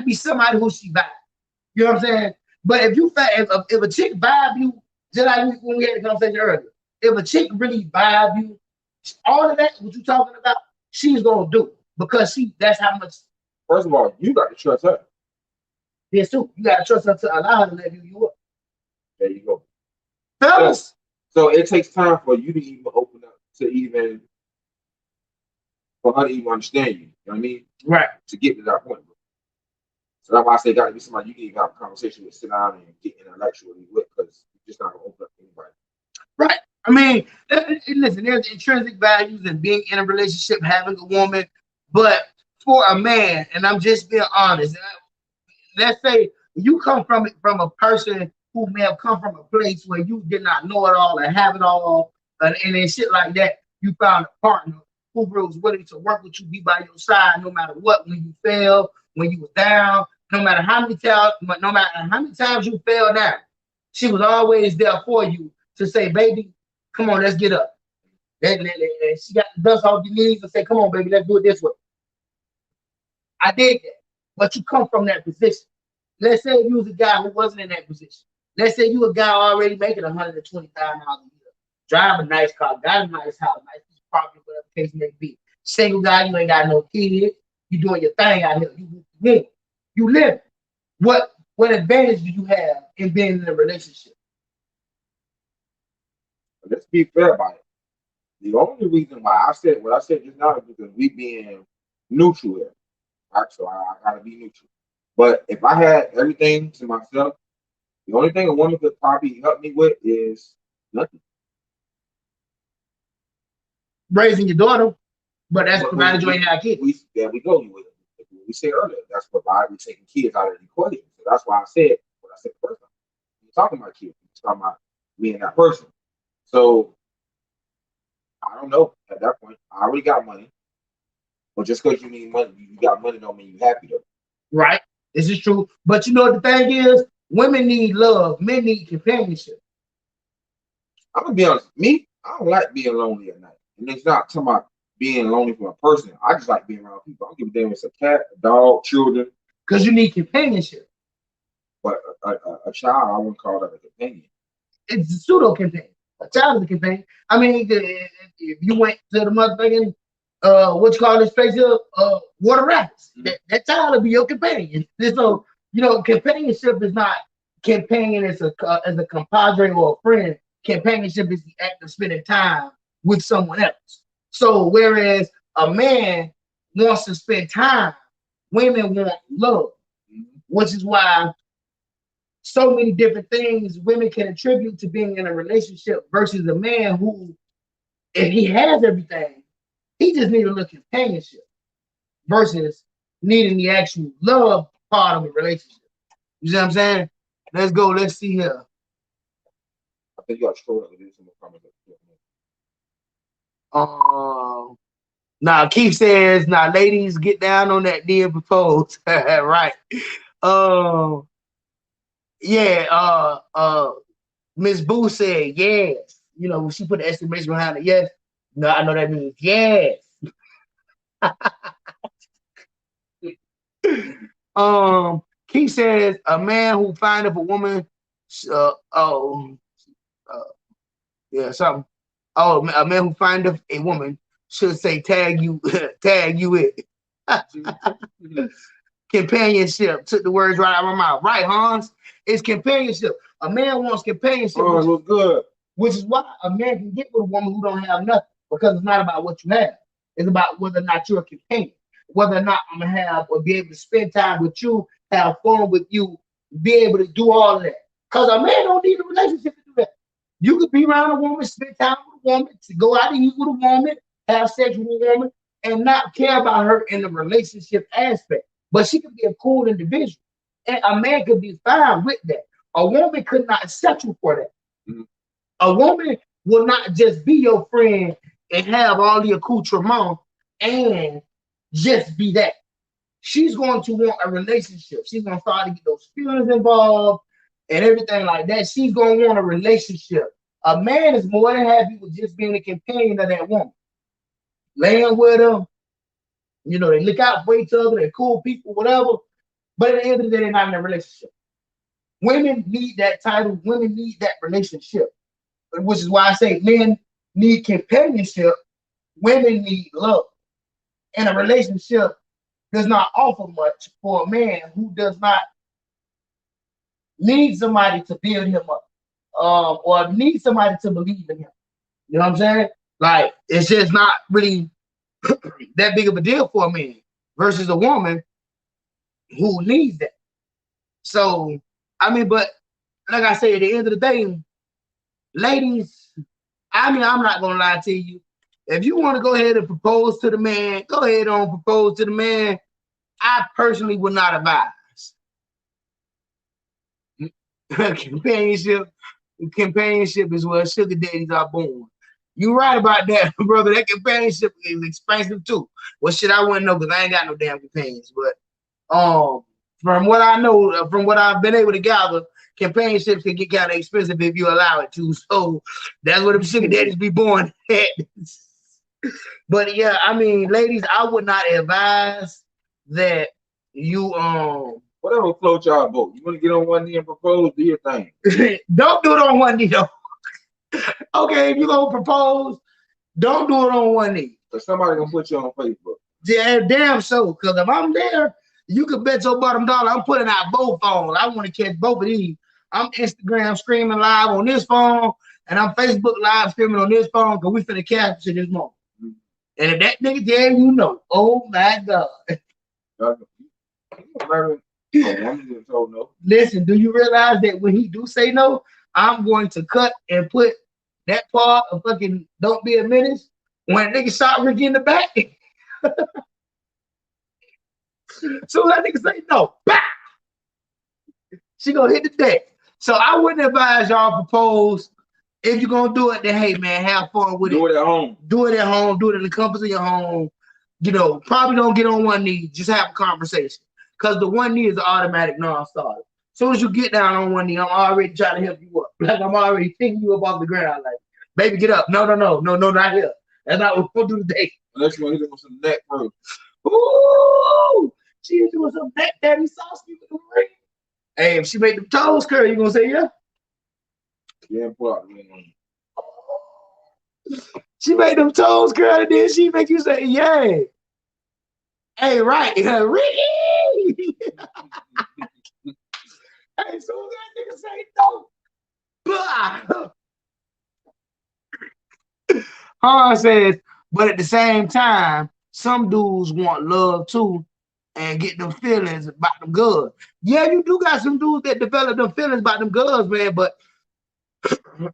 be somebody who she vibe. You know what I'm saying? But if a chick vibe you, just like when we had the conversation earlier, if a chick really vibe you, all of that what you talking about, she's gonna do because that's how much. First of all, you got to trust her. Yes, too. You got to trust her to allow her to let you up. There you go. Fellas. So it takes time for you to even open up to for her to even understand you. You know what I mean? Right. To get to that point. So that's why I say got to be somebody you can even have a conversation with, sit down and get intellectually with, because you're just not gonna open up to anybody. Right. I mean, listen, there's intrinsic values in being in a relationship, having a woman, but for a man, and I'm just being honest, let's say you come from a person who may have come from a place where you did not know it all and have it all, and then shit like that, you found a partner who was willing to work with you, be by your side, no matter what, when you fail, when you were down, no matter how many times you fell down, she was always there for you to say, baby, come on, let's get up. She got the dust off your knees and say, come on, baby, let's do it this way. I did that. But you come from that position. Let's say you was a guy who wasn't in that position. Let's say you a guy already making $120,000 a year. Drive a nice car, got a nice house, nice property, whatever the case may be. Single guy, you ain't got no kids. You doing your thing out here. You live. What advantage do you have in being in a relationship? Let's be fair about it. The only reason why I said what I said just now is because we being neutral here. Right? So I gotta be neutral. But if I had everything to myself, the only thing a woman could probably help me with is nothing. Raising your daughter, but that's But provided you ain't have kids. There we go. We said earlier, that's provided we taking kids out of the equation. So that's why I said what I said first time. You're talking about kids. You're talking about me and that person. So I don't know. At that point, I already got money. But just because you need money, you got money don't mean you happy though. Right. This is true. But you know what the thing is? Women need love. Men need companionship. I'm gonna be honest. Me, I don't like being lonely at night. And it's not talking about being lonely for a person. I just like being around people. I don't give a damn if it's a cat, a dog, children. Because you need companionship. But a child, I wouldn't call that a companion. It's a pseudo companion. A child is a companion. I mean, if you went to the motherfucking what you call this place here, Water Rapids, that child will be your companion. So you know, companionship is not companion as a compadre or a friend. Companionship is the act of spending time with someone else. So whereas a man wants to spend time, women want love, which is why so many different things women can attribute to being in a relationship versus a man who, if he has everything, he just needs a little companionship versus needing the actual love part of a relationship. You see what I'm saying? Let's go. Let's see here. I think you got to scroll up and do some comments. Now Keith says, now ladies, get down on that D and propose. Right. Yeah, Miss Boo said yes. You know, when she put the exclamation behind it, yes. No, I know that means yes. Keith says a man who findeth a woman, yeah, something. Oh, a man who findeth a woman should say tag you, tag you it. Companionship. Took the words right out of my mouth. Right, Hans? It's companionship. A man wants companionship. Oh, good. Which is why a man can get with a woman who don't have nothing, because it's not about what you have. It's about whether or not you're a companion, whether or not I'm gonna have or be able to spend time with you, have fun with you, be able to do all of that. Because a man don't need a relationship to do that. You could be around a woman, spend time with a woman, to go out and eat with a woman, have sex with a woman, and not care about her in the relationship aspect. But she could be a cool individual. And a man could be fine with that. A woman could not settle for that. Mm-hmm. A woman will not just be your friend and have all the accoutrement and just be that. She's going to want a relationship. She's going to start to get those feelings involved and everything like that. She's going to want a relationship. A man is more than happy with just being a companion of that woman. Laying with them. You know, they look out for each other. They're cool people, whatever. But at the end of the day, they're not in a relationship. Women need that title. Women need that relationship. Which is why I say men need companionship. Women need love. And a relationship does not offer much for a man who does not need somebody to build him up, or need somebody to believe in him. You know what I'm saying? Like, it's just not really that big of a deal for a man versus a woman who needs that. So, I mean, but like I say, at the end of the day, ladies, I mean, I'm not gonna lie to you. If you want to go ahead and propose to the man, go ahead and propose to the man. I personally would not advise. Companionship is where sugar daddies are born. You're right about that, brother. That companionship is expensive too. Well, shit, I wouldn't know because I ain't got no damn companions. But from what I know, from what I've been able to gather, companionships can get kind of expensive if you allow it to. So that's where the sugar daddies be born at. But yeah, I mean, ladies, I would not advise that you whatever float y'all boat. You want to get on one knee and propose, do your thing. Don't do it on one knee though. Okay, if you're gonna propose, don't do it on one knee. Because somebody gonna put you on Facebook. Yeah, damn so. Because if I'm there, you can bet your bottom dollar I'm putting out both phones. I want to catch both of these. I'm Instagram screaming live on this phone, and I'm Facebook live screaming on this phone because we finna capture this moment. Mm-hmm. And if that nigga there, you know, oh my God. A woman been told no. Listen, do you realize that when he do say no, I'm going to cut and put that part of fucking "Don't Be a Menace" when a nigga shot Ricky in the back. So that nigga say no, bah! She gonna hit the deck. So I wouldn't advise y'all propose. If you're gonna do it, then hey man, have fun with it. Do it at home. Do it at home. Do it in the comfort of your home. You know, probably don't get on one knee. Just have a conversation. Because the one knee is an automatic non-starter. As soon as you get down on one knee, I'm already trying to help you up. Like I'm already picking you up off the ground. Like, baby, get up. No, not here. That's not what we'll do today. Unless you want to hit him with some neck first. Ooh, she is doing some neck daddy sauce. Hey, if she made them toes curl, you gonna say yeah? Yeah, pull out the ring on you. She made them toes curl, and then she make you say yeah. Hey, right, Ricky. Hey, so that nigga say no. Han says, but at the same time, some dudes want love too and get them feelings about them girls. Yeah, you do got some dudes that develop them feelings about them girls, man. But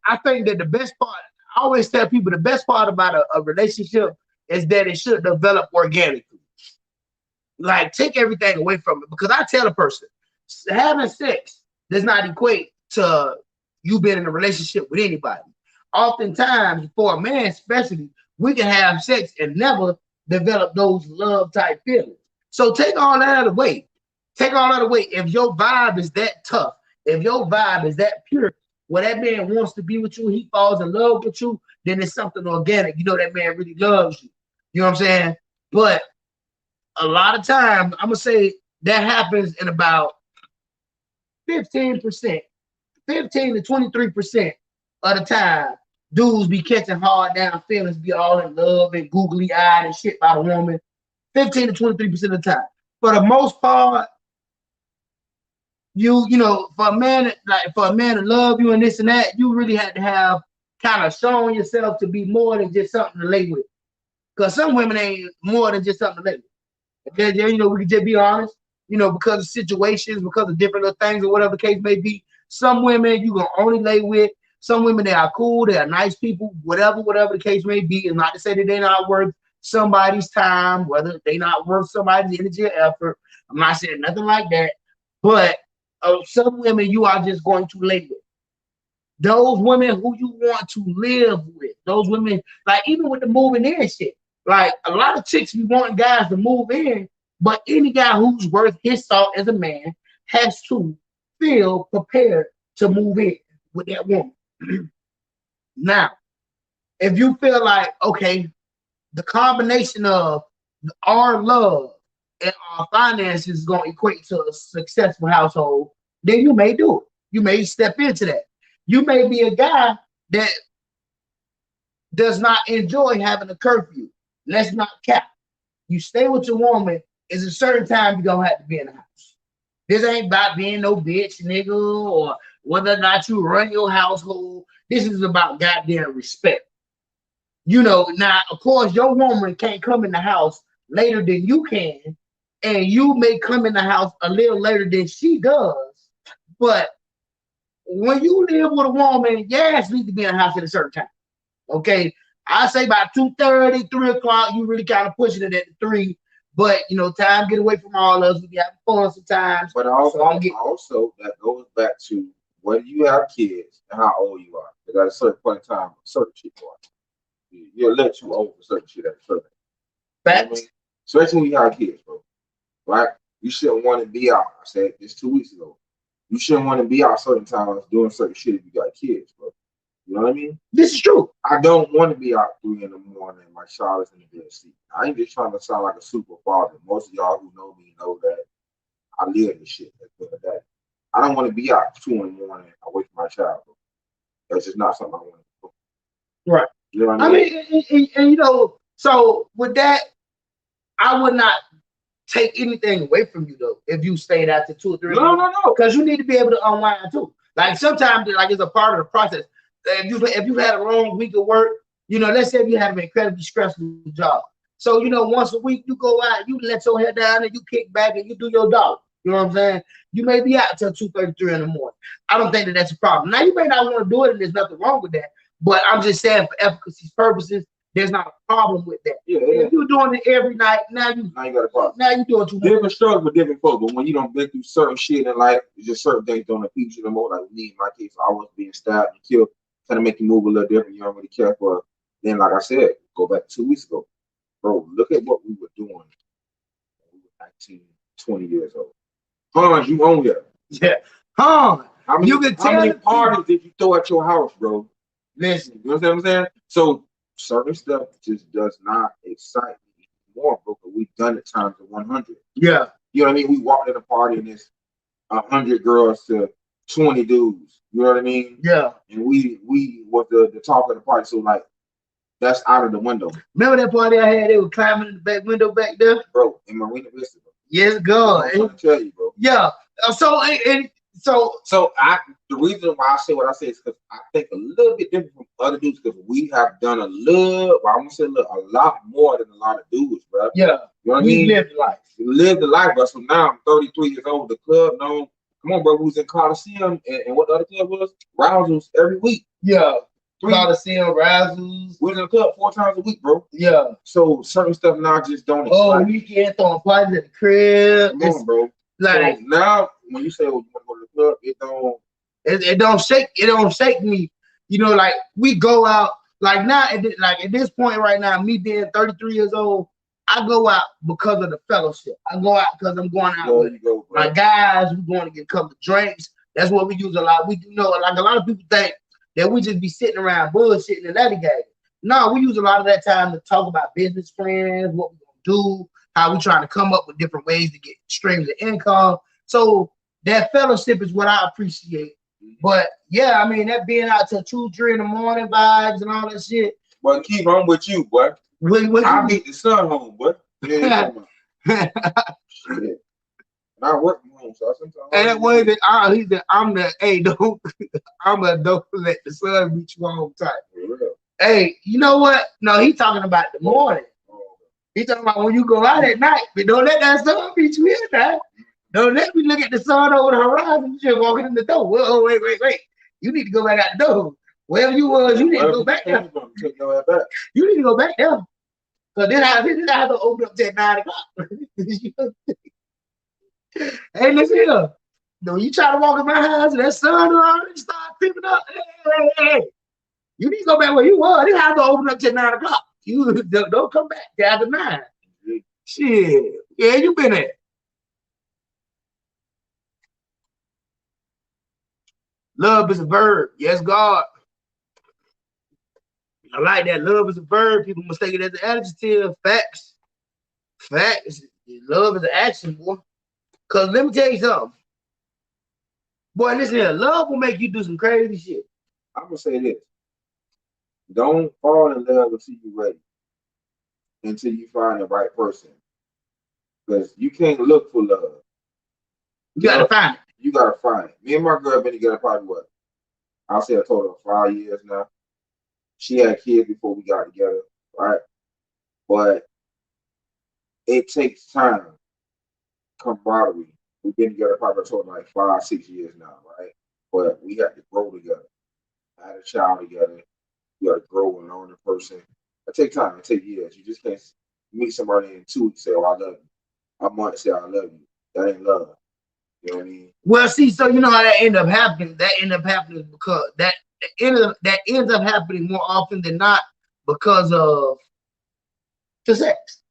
I think that the best part, I always tell people the best part about a relationship is that it should develop organically. Like, take everything away from it. Because I tell a person, having sex does not equate to you being in a relationship with anybody. Oftentimes, for a man especially, we can have sex and never develop those love type feelings. So take all that out of the way. Take all that away. If your vibe is that tough, if your vibe is that pure, where that man wants to be with you, he falls in love with you, then it's something organic. You know that man really loves you. You know what I'm saying? But a lot of times, I'm gonna say that happens in about 15%, 15 to 23% of the time. Dudes be catching hard down feelings, be all in love and googly eyed and shit by the woman. 15 to 23% of the time. For the most part, you know, for a man to love you and this and that, you really had to have kind of shown yourself to be more than just something to lay with. Because some women ain't more than just something to lay with. Okay, you know, we can just be honest. You know, because of situations, because of different little things or whatever the case may be. Some women you gonna only lay with. Some women, they are cool, they are nice people, whatever the case may be. And not to say that they're not worth somebody's time, whether they not worth somebody's energy or effort. I'm not saying nothing like that. But some women you are just going to lay with. Those women who you want to live with. Those women, like even with the moving in shit. Like a lot of chicks be wanting guys to move in, but any guy who's worth his salt as a man has to feel prepared to move in with that woman. Now, if you feel like, okay, the combination of our love and our finances is going to equate to a successful household, then you may do it. You may step into that. You may be a guy that does not enjoy having a curfew. Let's not cap. You stay with your woman, is a certain time you're going to have to be in the house. This ain't about being no bitch, nigga, or whether or not you run your household. This is about goddamn respect. You know, now, of course, your woman can't come in the house later than you can, and you may come in the house a little later than she does. But when you live with a woman, your ass needs to be in the house at a certain time. Okay? I say about 2:30, 3 o'clock, you really kind of pushing it at 3. But, you know, time get away from all of us. We be having fun sometimes. But also that goes back to whether you have kids and how old you are. Because at a certain point in time, certain shit going on. You'll let you old for certain shit at a certain Facts. You know what I mean? Especially when you have kids, bro. Right? You shouldn't want to be out. I said this 2 weeks ago. You shouldn't want to be out certain times doing certain shit if you got kids, bro. You know what I mean? This is true. I don't want to be out 3 in the morning and my child is in the bed sleep. I ain't just trying to sound like a super father. Most of y'all who know me know that I live this shit. I don't want to be out 2 in the morning away from my child, bro. That's just not something I want to do. Right. You know what I mean? And you know, so with that, I would not take anything away from you though if you stayed out to 2 or 3. No. Because you need to be able to unwind too. Like sometimes, like it's a part of the process. If you had a long week of work, you know, let's say if you had an incredibly stressful job. So, you know, once a week you go out, you let your head down and you kick back and you do your dog. You know what I'm saying? You may be out till 2:33 in the morning. I don't think that that's a problem. Now you may not want to do it, and there's nothing wrong with that. But I'm just saying, for efficacy purposes, there's not a problem with that. Yeah, if you're doing it every night, now you got a problem. Now you doing too much. Different struggles with different folks, but when you don't been through certain shit in life, just certain things don't appease you no more. Like me, in my case, I was being stabbed and killed, trying to make you move a little different. You don't really care for. Then, like I said, go back 2 weeks ago, bro. Look at what we were doing when we were 19, 20 years old. Hans, you own here. Yeah, Hans. How many parties did you throw at your house, bro? Listen, you know what I'm saying? So certain stuff just does not excite me anymore, bro. Because we've done it times of 100. Yeah, you know what I mean. We walked in a party and it's 100 girls to 20 dudes. You know what I mean? Yeah. And we was the talk of the party. So like, that's out of the window. Remember that party I had? They were climbing in the back window back there, bro, in Marina Vista. Bro. Yes, God. I'm trying to tell you, bro. Yeah. So the reason why I say what I say is because I think a little bit different from other dudes because we have done a lot more than a lot of dudes, bro. Yeah. You know what I mean? Lived life. We lived the life, bro. So now I'm 33 years old. The club known. Come on, bro. We was in Coliseum and what the other club was? Rousers every week. Yeah. Coliseum, Rousers. We was in the club 4 times a week, bro. Yeah. So certain stuff now just don't. Weekend throwing parties at the crib. Come on, bro. Like so now, when you say, "Oh, you want to go to the club," it don't shake. It don't shake me. You know, like we go out. Like now, at this point right now, me being 33 years old, I go out because of the fellowship. I go out because I'm going out with my guys. We're going to get a couple of drinks. That's what we use a lot. We do know, like a lot of people think that we just be sitting around bullshitting and litigating. No, we use a lot of that time to talk about business plans, what we're gonna do, how we trying to come up with different ways to get streams of income. So that fellowship is what I appreciate. But yeah, I mean that being out till 2, 3 in the morning vibes and all that shit. Well, keep on with you, boy. I meet the sun home, boy. Yeah, shit. I work from home, so sometimes. And that way that he said, I'm the don't let the sun beat you home type. Hey, you know what? No, he talking about the morning. He talking about when you go out at night, but don't let that sun beat you in there. Don't let me look at the sun over the horizon. You just walking in the door. Whoa, wait. You need to go back out the door. Wherever you was, you need to go back there. You need to go back there. So then I have to open up till 9 o'clock. Hey, listen here. No, you try to walk in my house and that sun already start creeping up. Hey. You need to go back where you was. You have to open up till 9 o'clock. You don't come back till after 9. Shit. Yeah, you been there. Love is a verb. Yes, God. I like that. Love is a verb. People mistake it as an adjective. Facts. Love is an action, boy. Because let me tell you something. Boy, listen here. Love will make you do some crazy shit. I'm going to say this. Don't fall in love until you're ready. Until you find the right person. Because you can't look for love. You got to find it. You got to find it. Me and my girl been together probably what? I'll say a total of 5 years now. She had kids before we got together, right? But it takes time. Camaraderie. We've been together probably total like 5, 6 years now, right? But we had to grow together. I had a child together. You got to grow and learn a person. It takes time. It takes years. You just can't meet somebody in 2 weeks and say, "Oh, I love you." A month say, "I love you." That ain't love. You know what I mean? Well, see, so you know how that end up happening. That end up happening because that ends up happening more often than not because of the sex.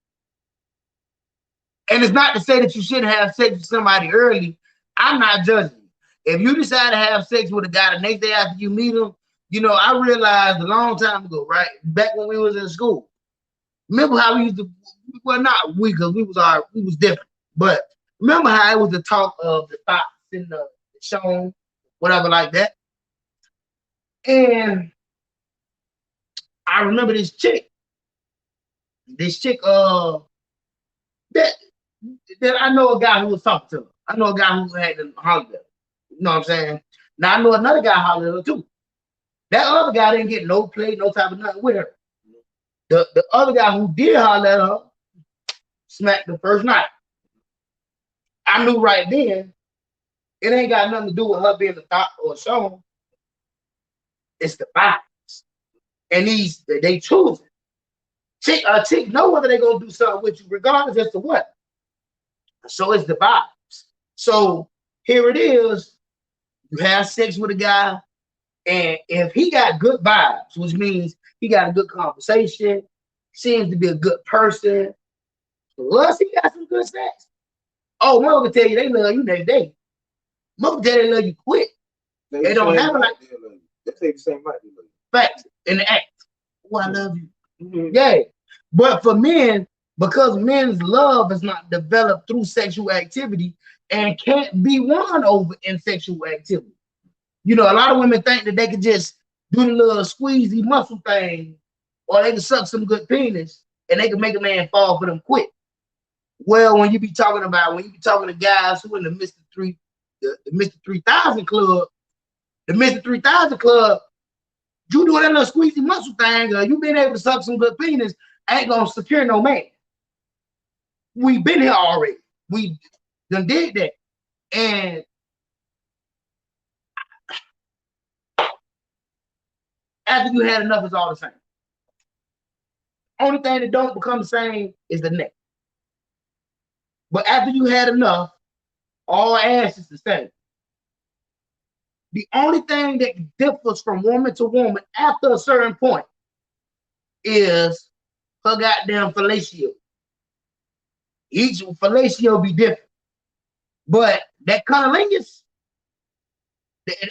And it's not to say that you shouldn't have sex with somebody early. I'm not judging you. If you decide to have sex with a guy the next day after you meet him, you know, I realized a long time ago, right? Back when we was in school. Remember how we used to, well, not we, because we was different. But remember how it was the talk of the thoughts in the show, whatever like that. And I remember this chick that I know a guy who was talking to her. I know a guy who had to holler at her. You know what I'm saying? Now I know another guy hollered at her too. That other guy didn't get no play, no type of nothing with her. The other guy who did holler at her smacked the first night. I knew right then it ain't got nothing to do with her being a thought or a song. It's the vibes. And they choose it. A chick know whether they gonna do something with you, regardless as to what. So it's the vibes. So here it is. You have sex with a guy, and if he got good vibes, which means he got a good conversation, seems to be a good person, plus he got some good sex. Oh, mother can tell you they love you next day. Mother tell you they love you quick. They don't have it like they say the same like they love you. Facts in the act. Oh, I love you. Yeah. But for men, because men's love is not developed through sexual activity and can't be won over in sexual activity. You know, a lot of women think that they can just do the little squeezy muscle thing, or they can suck some good penis and they can make a man fall for them quick. Well, when you be talking to guys who in the Mr. 3000 club, the Mr. 3000 club, you doing that little squeezy muscle thing, you being able to suck some good penis, ain't gonna secure no man. We've been here already. We done did that. And after you had enough, it's all the same. Only thing that don't become the same is the neck. But after you had enough, all ass is the same. The only thing that differs from woman to woman after a certain point is her goddamn fellatio. Each fellatio be different. But that cunnilingus,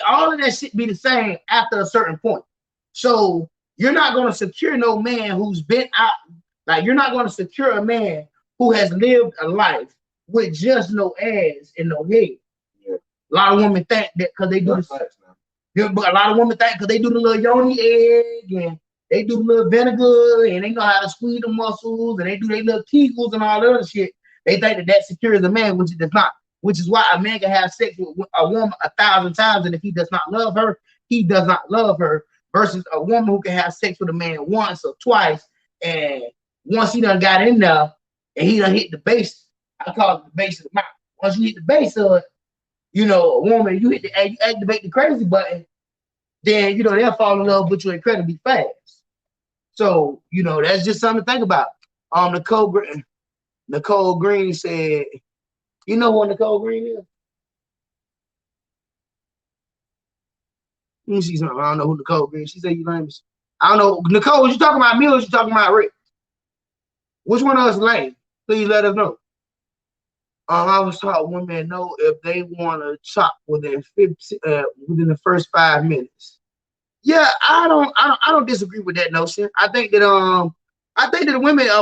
all of that shit be the same after a certain point. So you're not going to secure no man who's been out. Like, you're not going to secure a man who has lived a life with just no ass and no head. Yeah. A lot of women think that because they do this. But a lot of women think because they do the little yoni egg and they do the little vinegar and they know how to squeeze the muscles and they do their little kegels and all that other shit. They think that that secures a man, which it does not. Which is why a man can have sex with a woman 1,000 times, and if he does not love her, he does not love her. Versus a woman who can have sex with a man once or twice, and once he done got in there and he done hit the base, I call it the base of the mountain. Once you hit the base of it, you know, a woman, you activate the crazy button, then you know they'll fall in love with you incredibly fast. So you know that's just something to think about. Nicole Green said, "You know what Nicole Green is?" Let me see something. I don't know who Nicole Green. She said you lame. I don't know. Nicole, was you talking about me or was you talking about Rick? Which one of us lame? Please let us know. I was taught women know if they want to chop within the first 5 minutes. Yeah, I don't disagree with that notion. I think that a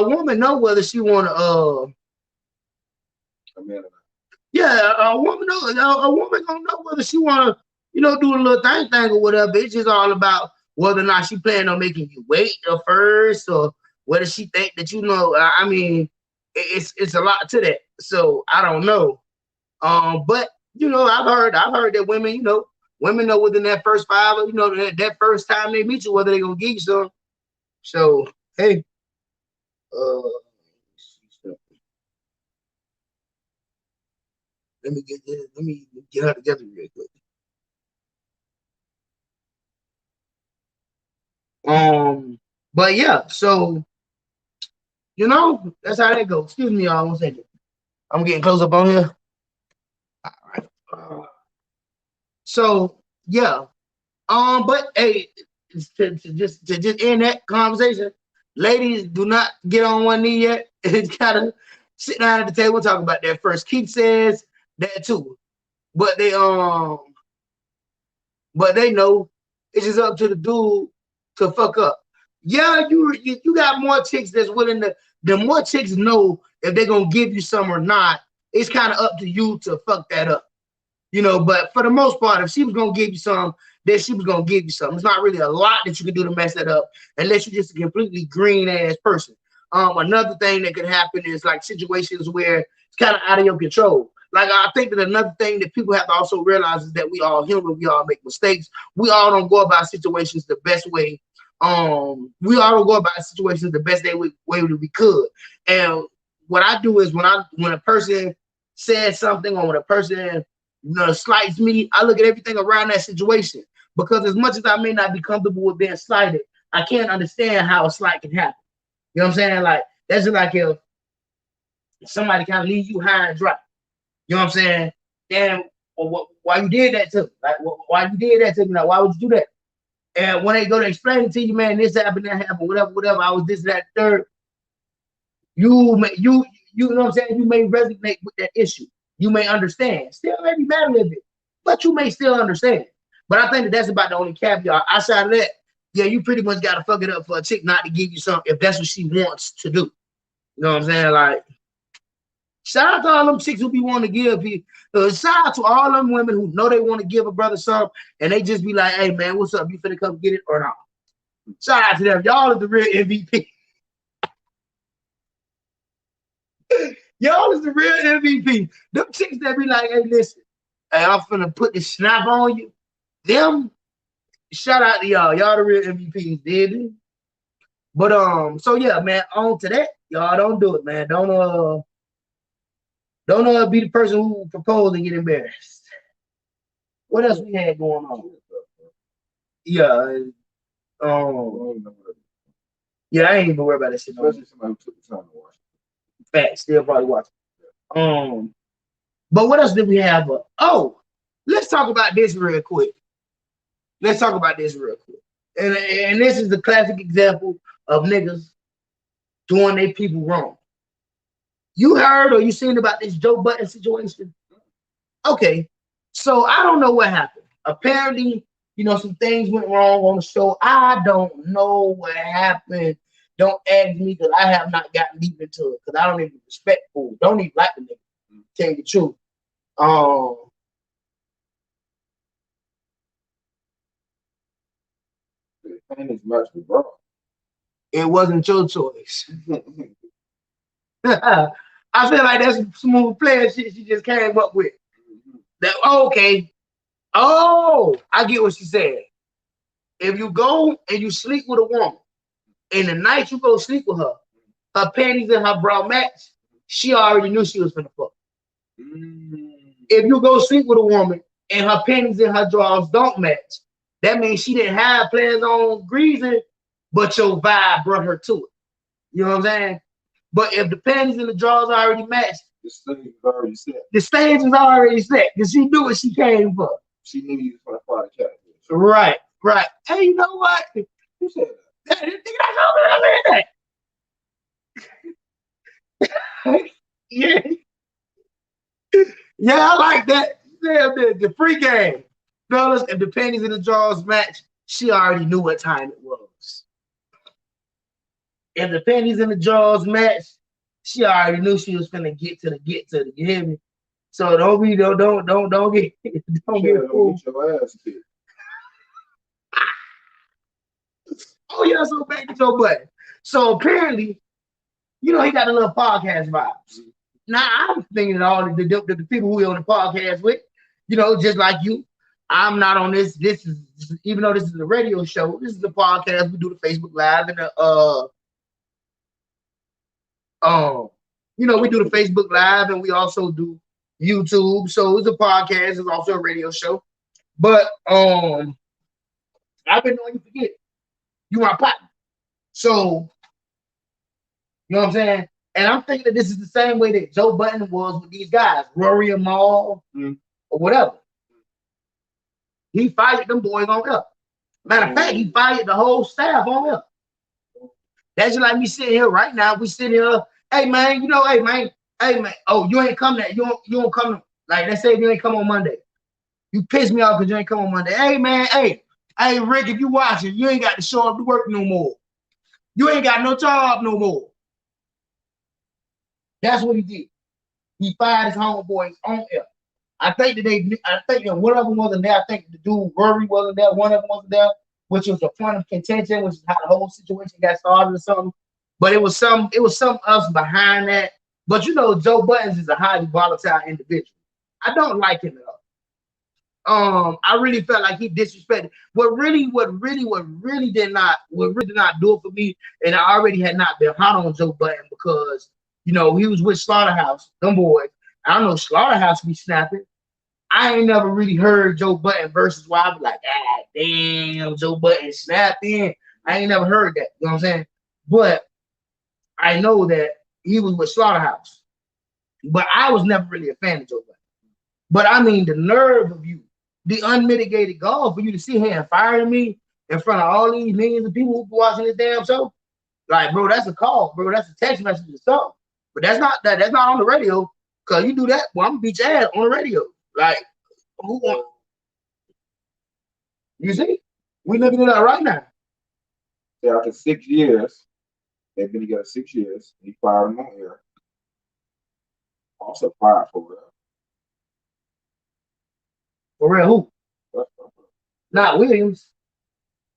woman know whether she want to yeah, a woman gonna know whether she want to, you know, do a little thing or whatever. It's just all about whether or not she planning on making you wait first, or whether she think that, you know, I mean, it's a lot to that. So I don't know. But you know, I've heard that women, you know, know within that first 5, you know, that first time they meet you, whether they're gonna give you some. So hey, let me get her together real quick. But yeah, so you know, that's how that goes. Excuse me, y'all, 1 second. I'm getting close up on here. All right. So yeah. But hey, to just end that conversation, ladies, do not get on one knee yet. It's gotta sit down at the table and talk about that first. Keith says that too. But they know it's just up to the dude to fuck up. Yeah, you got more chicks that's willing to. The more chicks know if they're gonna give you some or not. It's kind of up to you to fuck that up, you know. But for the most part, if she was gonna give you some, then she was gonna give you some. It's not really a lot that you can do to mess that up, unless you're just a completely green ass person. Another thing that could happen is like situations where it's kind of out of your control. Like, I think that another thing that people have to also realize is that we all human, we all make mistakes. We all don't go about situations the best way. We all don't go about situations the best way we could. And what I do is when a person says something or when a person slights me, I look at everything around that situation. Because as much as I may not be comfortable with being slighted, I can't understand how a slight can happen. You know what I'm saying? Like, that's just like if somebody kind of leave you high and dry. You know what I'm saying? Then why you did that to me? Like, why you did that to me? Like, why would you do that? And when they go to explain it to you, man, this happened, that happened, whatever, I was this, that, third. You know what I'm saying? You may resonate with that issue. You may understand. Still may be mad a little bit, but you may still understand. But I think that's about the only caveat. Outside of that, yeah, you pretty much got to fuck it up for a chick not to give you something if that's what she wants to do. You know what I'm saying? Like, shout out to all them chicks who be wanting to give people. Shout out to all them women who know they want to give a brother something and they just be like, hey, man, what's up? You finna come get it or not? Shout out to them. Y'all is the real MVP. Y'all is the real MVP. Them chicks that be like, hey, listen, hey, I'm finna put this snap on you. Them, shout out to y'all. Y'all the real MVPs, did it? But so yeah, man, on to that. Y'all don't do it, man. Don't be the person who proposed and get embarrassed. What else we had going on? Yeah. Yeah, I ain't even worried about that shit. Especially somebody who took the time to watch. Facts, still probably watching. But what else did we have? Let's talk about this real quick. And this is the classic example of niggas doing their people wrong. You heard or you seen about this Joe Budden situation? Okay, so I don't know what happened. Apparently, some things went wrong on the show. I don't know what happened. Don't ask me because I have not gotten deep into it because I don't even respect food. Don't even like the nigga. Tell you the truth. Panties match the bra. It wasn't your choice. I feel like that's some smooth player shit she just came up with. That okay. Oh, I get what she said. If you go and you sleep with a woman, and the night you go sleep with her, her panties and her bra match, she already knew she was finna fuck. If you go sleep with a woman and her panties and her drawers don't match, that means she didn't have plans on greasing, but your vibe brought her to it. You know what I'm saying? But if the panties and the drawers already matched, the stage is already set. The stage was already set because she knew what she came for. She knew you was gonna fight a cat. Right. Hey, you know what? Who said that? Yeah. Yeah, I like that. Yeah, the free game. Fellas, if the panties and the drawers match, she already knew what time it was. If the panties and the drawers match, she already knew she was finna get to the. You hear me? So don't get fooled. Your ass kicked. Oh yeah, so back to Joe Budden. So apparently, he got a little podcast vibes. Now I'm thinking all the people who we on the podcast with, just like you. I'm not on this. This is, even though this is a radio show, this is a podcast. We do the Facebook Live and we do the Facebook Live and we also do YouTube. So it's a podcast. It's also a radio show. But I've been knowing you forget. You my partner. So, you know what I'm saying? And I'm thinking that this is the same way that Joe Budden was with these guys, Rory and Mal, or whatever. He fired them boys on up. Matter of fact, he fired the whole staff on up. That's just like me sitting here right now. We sitting here, hey man, hey man. Oh, you ain't come that. You don't come. Like, let's say you ain't come on Monday. You piss me off because you ain't come on Monday. Hey man, hey Rick, if you watching, you ain't got to show up to work no more. You ain't got no job no more. That's what he did. He fired his homeboys on air. I think that one of them wasn't there. I think the dude Rory wasn't there. One of them wasn't there, which was the point of contention, which is how the whole situation got started or something. But it was something else behind that. But Joe Budden is a highly volatile individual. I don't like him at all. I really felt like he disrespected. What really did not do it for me, and I already had not been hot on Joe Budden because he was with Slaughterhouse, them boys. I know Slaughterhouse be snapping. I ain't never really heard Joe Budden versus where I be like, ah, damn, Joe Budden snapping. I ain't never heard that. You know what I'm saying? But I know that he was with Slaughterhouse. But I was never really a fan of Joe Budden. But I mean, the nerve of you, the unmitigated gall for you to sit here and fire me in front of all these millions of people who be watching this damn show. Like, bro, that's a call, bro. That's a text message or something. But that's not on the radio. Cause you do that, well, I'm gonna beat your ass on the radio. Like, who want? You see, we looking at that right now. Yeah, after 6 years, they've been together 6 years. He fired him on air. Also fired for real. For real, who? Not Williams.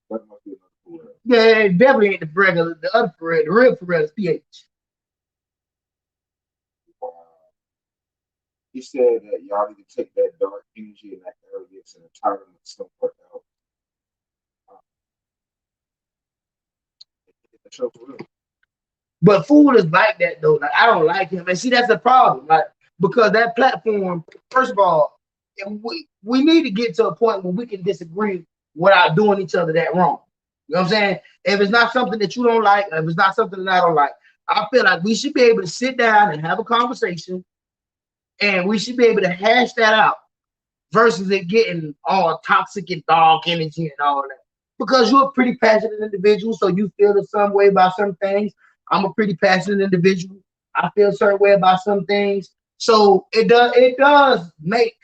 That must be another Pharrell. Yeah, it definitely ain't the regular, the other Pharrell. The real Pharrell is PH. He said that y'all need to take that dark energy and that arrogance and entitlement somewhere else. But fool is like that though. Like, I don't like him. And see, that's the problem. Like, because that platform, first of all, we need to get to a point where we can disagree without doing each other that wrong. You know what I'm saying? If it's not something that you don't like, if it's not something that I don't like, I feel like we should be able to sit down and have a conversation, and we should be able to hash that out versus it getting all toxic and dark energy and all that. Because you're a pretty passionate individual, so you feel the some way about some things. I'm a pretty passionate individual. I feel a certain way about some things. So it does make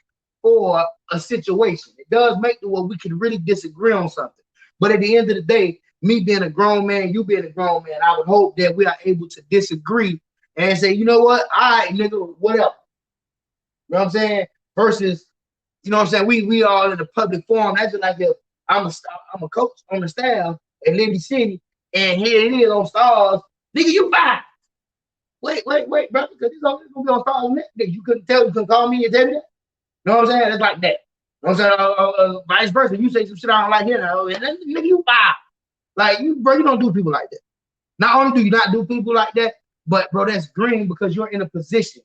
for a situation. It does make it where we can really disagree on something. But at the end of the day, me being a grown man, you being a grown man, I would hope that we are able to disagree and say, you know what, all right, nigga, whatever. You know what I'm saying? Versus, you know what I'm saying, we all in a public forum. That's just like if I'm a coach on the staff at Liberty City, and here it is on Stars. Nigga, you fine. Wait, brother, because this gonna be on Stars next. Nigga, you couldn't call me and tell me that. You know what I'm saying? It's like that. You know what I'm saying? Vice versa. You say some shit I don't like here now, and then nigga, you fine. Like, you, bro, you don't do people like that. Not only do you not do people like that, but bro, that's green because you're in a position.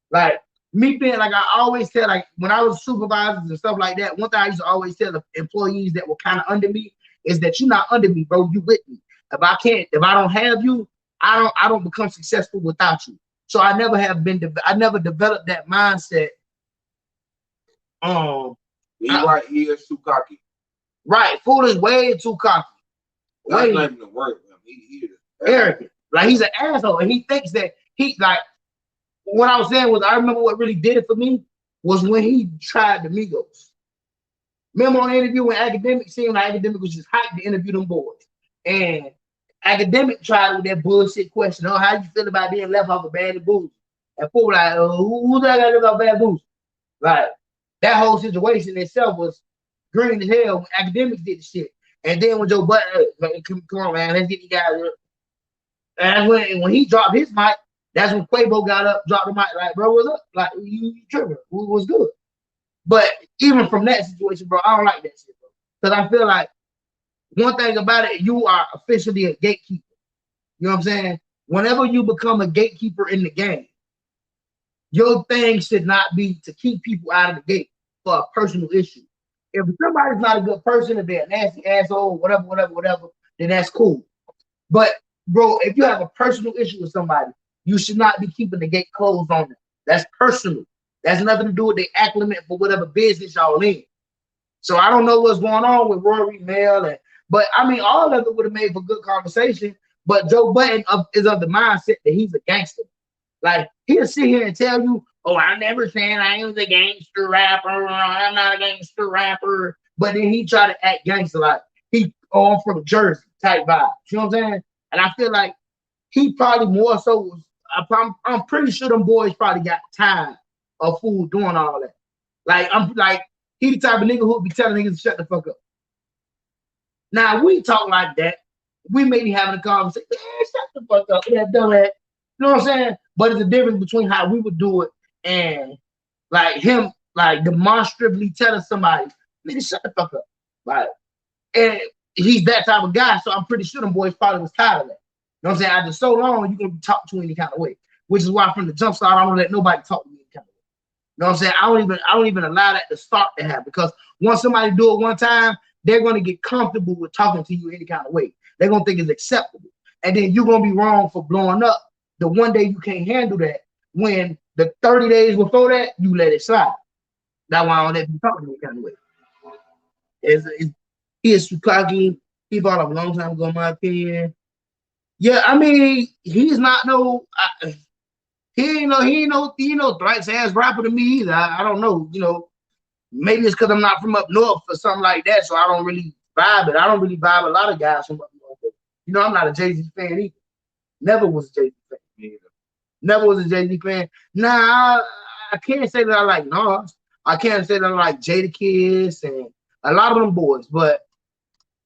Like, me being, like, I always tell, like, when I was supervisors and stuff like that, one thing I used to always tell the employees that were kind of under me is that you're not under me, bro. You with me. If I don't have you, I don't become successful without you. So I never developed that mindset. He is too cocky. Right, fool is way too cocky. That's not even the word. He is arrogant. Like, he's an asshole, and he thinks that he, like, what I was saying was, I remember what really did it for me was when he tried the Migos. Remember on the interview when Academic seemed like Academic was just hyped to interview them boys, and Academic tried with that bullshit question, oh, how you feel about being left off of Bad and Bougie? And fool like, who's that guy left off Bad Bougie? Like, that whole situation itself was green as hell when Academics did the shit. And then when Joe Budden, come on, man, let's get you guys up. And when he dropped his mic, that's when Quavo got up, dropped the mic, like, bro, what's up? Like, you tripping? What's good? But even from that situation, bro, I don't like that shit, bro. Because I feel like one thing about it, you are officially a gatekeeper. You know what I'm saying? Whenever you become a gatekeeper in the game, your thing should not be to keep people out of the gate for a personal issue. If somebody's not a good person, if they're a nasty asshole, whatever, then that's cool. But, bro, if you have a personal issue with somebody, you should not be keeping the gate closed on them. That's personal. That's nothing to do with the acclimate for whatever business y'all in. So I don't know what's going on with Rory, Mel, but I mean, all of it would have made for good conversation. But Joe Budden is of the mindset that he's a gangster. Like, he'll sit here and tell you, oh, I never said I was a gangster rapper. I'm not a gangster rapper. But then he try to act gangster like I'm from Jersey type vibe. You know what I'm saying? And I feel like he probably more so was, I'm pretty sure them boys probably got tired of fool doing all that. Like, he the type of nigga who would be telling niggas to shut the fuck up. Now, we talk like that. We may be having a conversation. Shut the fuck up. That dumbass. You know what I'm saying? But it's a difference between how we would do it and like him, like demonstrably telling somebody, nigga, shut the fuck up. Like, and he's that type of guy, so I'm pretty sure them boys probably was tired of that. You know what I'm saying? After so long, you're gonna be talked to any kind of way. Which is why from the jump start, I don't let nobody talk to me any kind of way. know what I'm saying? I don't even allow that to start to happen, because once somebody do it one time, they're gonna get comfortable with talking to you any kind of way. They're gonna think it's acceptable. And then you're gonna be wrong for blowing up the one day you can't handle that, when the 30 days before that you let it slide. That's why I don't let you talk any kind of way. He is Tsukaki. He bought up a long time ago, in my opinion. Yeah, I mean, he's not no he ain't no thrice ass rapper to me either. I don't know, maybe it's because I'm not from up north or something like that, so I don't really vibe it. I don't really vibe a lot of guys from up north. I'm not a Jay-Z fan either. Never was a Jay-Z fan either. Never was a Jay-Z fan. Nah, I can't say that I like Nas. I can't say that I like Jadakiss and a lot of them boys, but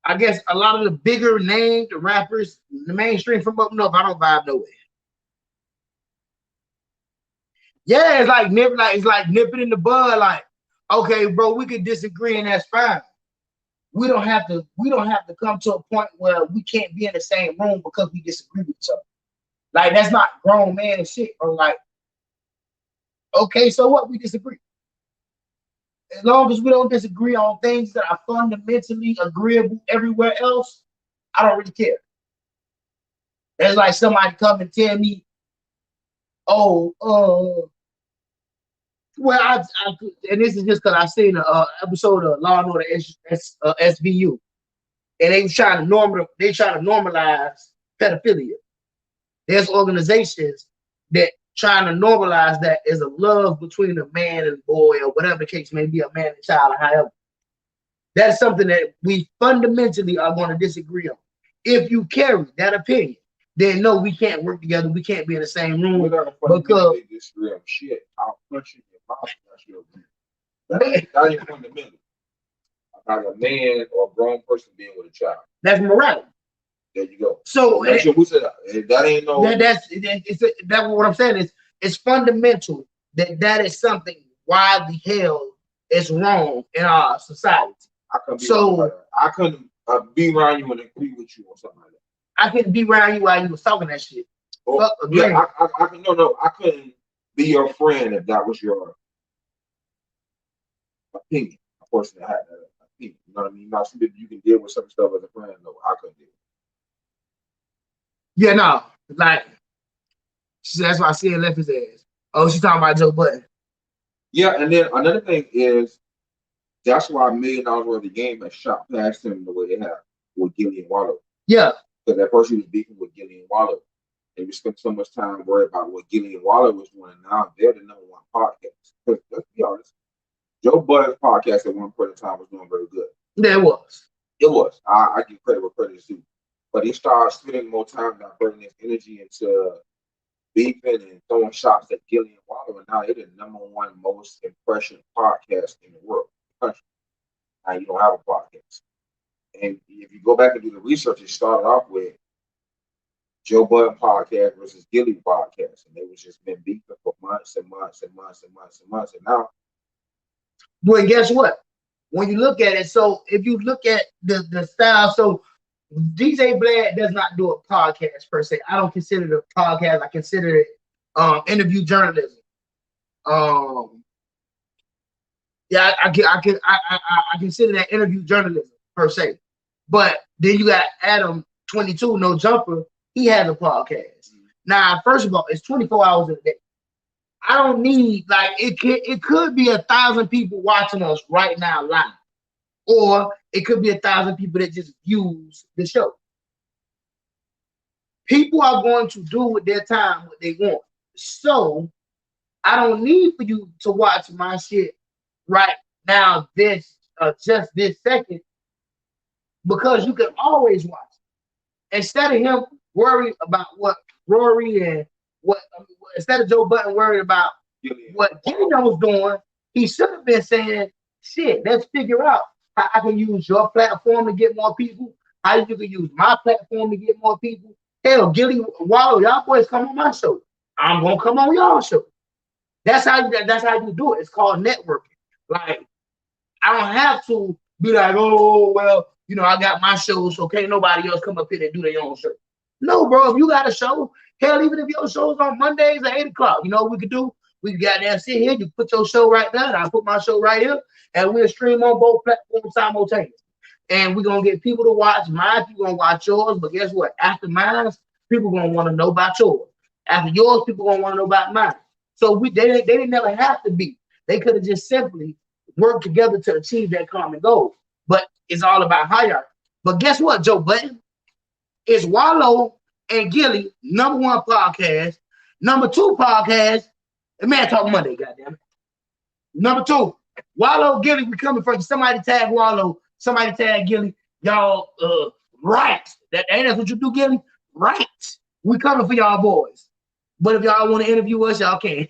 I guess a lot of the bigger named rappers, the mainstream from up north, I don't vibe no way. Yeah, it's like nipping in the bud. Like, okay, bro, we could disagree and that's fine. We don't have to come to a point where we can't be in the same room because we disagree with each other. Like, that's not grown man shit, bro. Like, okay, so what? We disagree. As long as we don't disagree on things that are fundamentally agreeable everywhere else, I don't really care. That's like somebody come and tell me, oh, well, and this is just because I seen an episode of Law and Order SVU, and they trying to normalize pedophilia. There's organizations that trying to normalize that as a love between a man and a boy, or whatever the case may be, a man and child, or however. That's something that we fundamentally are going to disagree on. If you carry that opinion, then no, we can't work together. We can't be in the same room. We're not fundamentally disagree on shit. I'll punch you in your mouth. That's not fundamental. About a man or a grown person being with a child. That's morality. There you go. So that's what we said. That ain't no. That's what I'm saying is it's fundamental that is something widely held is wrong in our society. I couldn't be around you and agree with you or something like that. I couldn't be around you while you was talking that shit. Yeah, I couldn't be your friend if that was your opinion. Of course, I had that opinion. You know what I mean? Not something you can deal with some stuff as a friend. No, I couldn't do it. Yeah, no, like that's why I see it left his ass. Oh, she's talking about Joe Budden. Yeah, and then another thing is that's why $1 million worth of the game has shot past him the way they have with Gillian Wallow. Yeah. Because at first he was beefing with Gillian Wallow. And we spent so much time worried about what Gillian Wallow was doing. And now they're the #1 podcast. Because let's be honest, Joe Budden's podcast at one point in time was doing very good. Yeah, it was. It was. I give credit where credit is due. But he started spending more time diverting his energy into beefing and throwing shots at Gillian Wallow. And now they're the #1 most impression podcast in the world, the country. Now you don't have a podcast. And if you go back and do the research, it started off with Joe Budden podcast versus Gillian podcast. And they was just been beefing for months and months and months and months and months. And now. Well, guess what? When you look at it, so if you look at the style, so DJ Vlad does not do a podcast per se. I don't consider it a podcast. I consider it interview journalism. Yeah, I consider that interview journalism per se. But then you got Adam 22 No Jumper. He has a podcast. Now, first of all, it's 24 hours in a day. I don't need it could be 1,000 people watching us right now live. Or it could be 1,000 people that just views the show. People are going to do with their time what they want. So I don't need for you to watch my shit right now, just this second, because you can always watch it. Instead of him worried about what Rory and instead of Joe Budden worried about what Gillian was doing, he should have been saying, shit, let's figure out how I can use your platform to get more people, how you can use my platform to get more people. Hell, Gillian Wallow, y'all boys come on my show. I'm gonna come on y'all show. That's how you do it. It's called networking. Like, I don't have to be like, oh, well, I got my show, so can't nobody else come up here and do their own show. No, bro, if you got a show, hell, even if your show's on Mondays at 8 o'clock, you know what we could do? We got there, sit here, you put your show right there, and I put my show right here, and we'll stream on both platforms simultaneously. And we're gonna get people to watch mine, people gonna watch yours, but guess what? After mine, people gonna want to know about yours. After yours, people gonna want to know about mine. So they didn't never have to be. They could have just simply worked together to achieve that common goal. But it's all about hierarchy. But guess what, Joe Button? It's Wallow and Gilly, #1 podcast. #2 podcast, the Man Talk Monday, goddamn it. #2, Wallow, Gilly, we coming for you. Somebody tag Wallow, somebody tag Gilly. Y'all, right. That's what you do, Gilly? Right. We coming for y'all boys. But if y'all want to interview us, y'all can.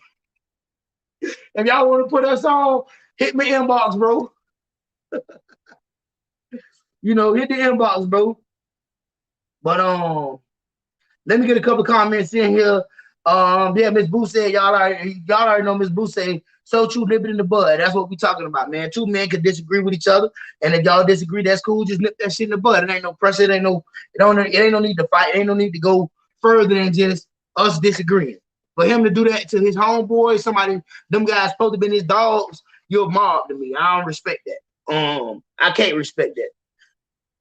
If y'all want to put us on, hit me inbox, bro. You know, hit the inbox, bro. But let me get a couple comments in here. Yeah, Miss Boo said y'all already know Miss Boo say so true, nip it in the bud. That's what we talking about, man. Two men could disagree with each other, and if y'all disagree, that's cool. Just nip that shit in the bud. It ain't no pressure. It ain't no need to fight. It ain't no need to go further than just us disagreeing. For him to do that to his homeboy, somebody, them guys supposed to be his dogs, you're a mob to me. I don't respect that. I can't respect that.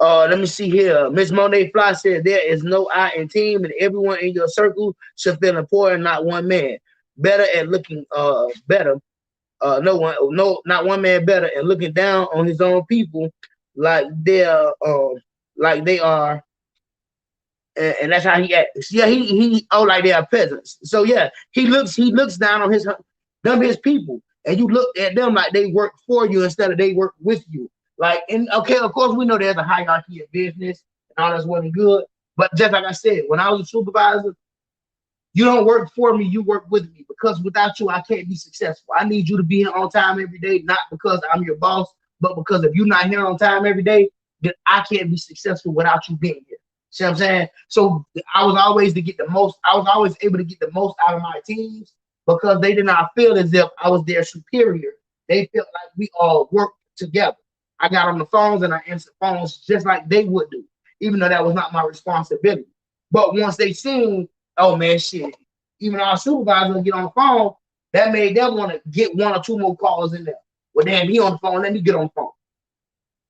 Let me see here. Miss Monet Fly said there is no I in team, and everyone in your circle should feel important, not one man. Better at looking better. Not one man better and looking down on his own people like they are, and that's how he acts. Yeah, he like they are peasants. So yeah, he looks down on his people, and you look at them like they work for you instead of they work with you. Like, and okay, of course we know there's a hierarchy of business and all that's well and good. But just like I said, when I was a supervisor, you don't work for me, you work with me, because without you, I can't be successful. I need you to be here on time every day, not because I'm your boss, but because if you're not here on time every day, then I can't be successful without you being here. See what I'm saying? So I was always able to get the most out of my teams because they did not feel as if I was their superior. They felt like we all worked together. I got on the phones and I answered phones just like they would do, even though that was not my responsibility. But once they seen, oh man, shit, even our supervisor get on the phone, that made them want to get one or two more calls in there. Well, damn, he on the phone, let me get on the phone.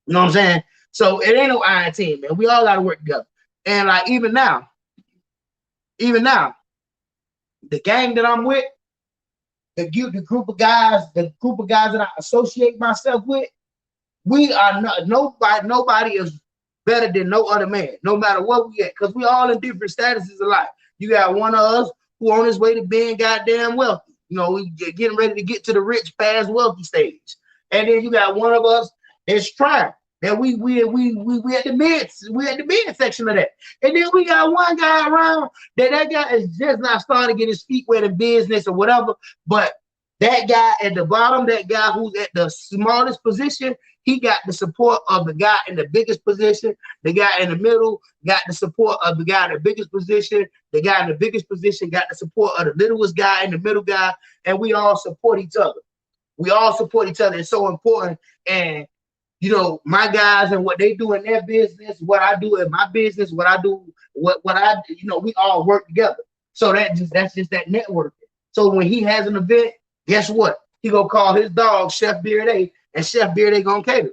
You know what I'm saying? So it ain't no iron team, man. We all got to work together. And like even now, the gang that I'm with, the group of guys that I associate myself with, we are not nobody is better than no other man, no matter what we at, because we all in different statuses of life. You got one of us who on his way to being goddamn wealthy. You know, we getting ready to get to the rich past wealthy stage. And then you got one of us that's trying. That we at the mid section of that. And then we got one guy around that guy is just not starting to get his feet wet in business or whatever. But that guy at the bottom, that guy who's at the smallest position, he got the support of the guy in the biggest position. The guy in the middle got the support of the guy in the biggest position. The guy in the biggest position got the support of the littlest guy and the middle guy. And we all support each other. We all support each other. It's so important. And you know, my guys and what they do in their business, what I do in my business, what I do, what I do, you know, we all work together. So that's just that networking. So when he has an event, guess what? He gonna call his dog Chef Beard A, and Chef Beard A gonna cater.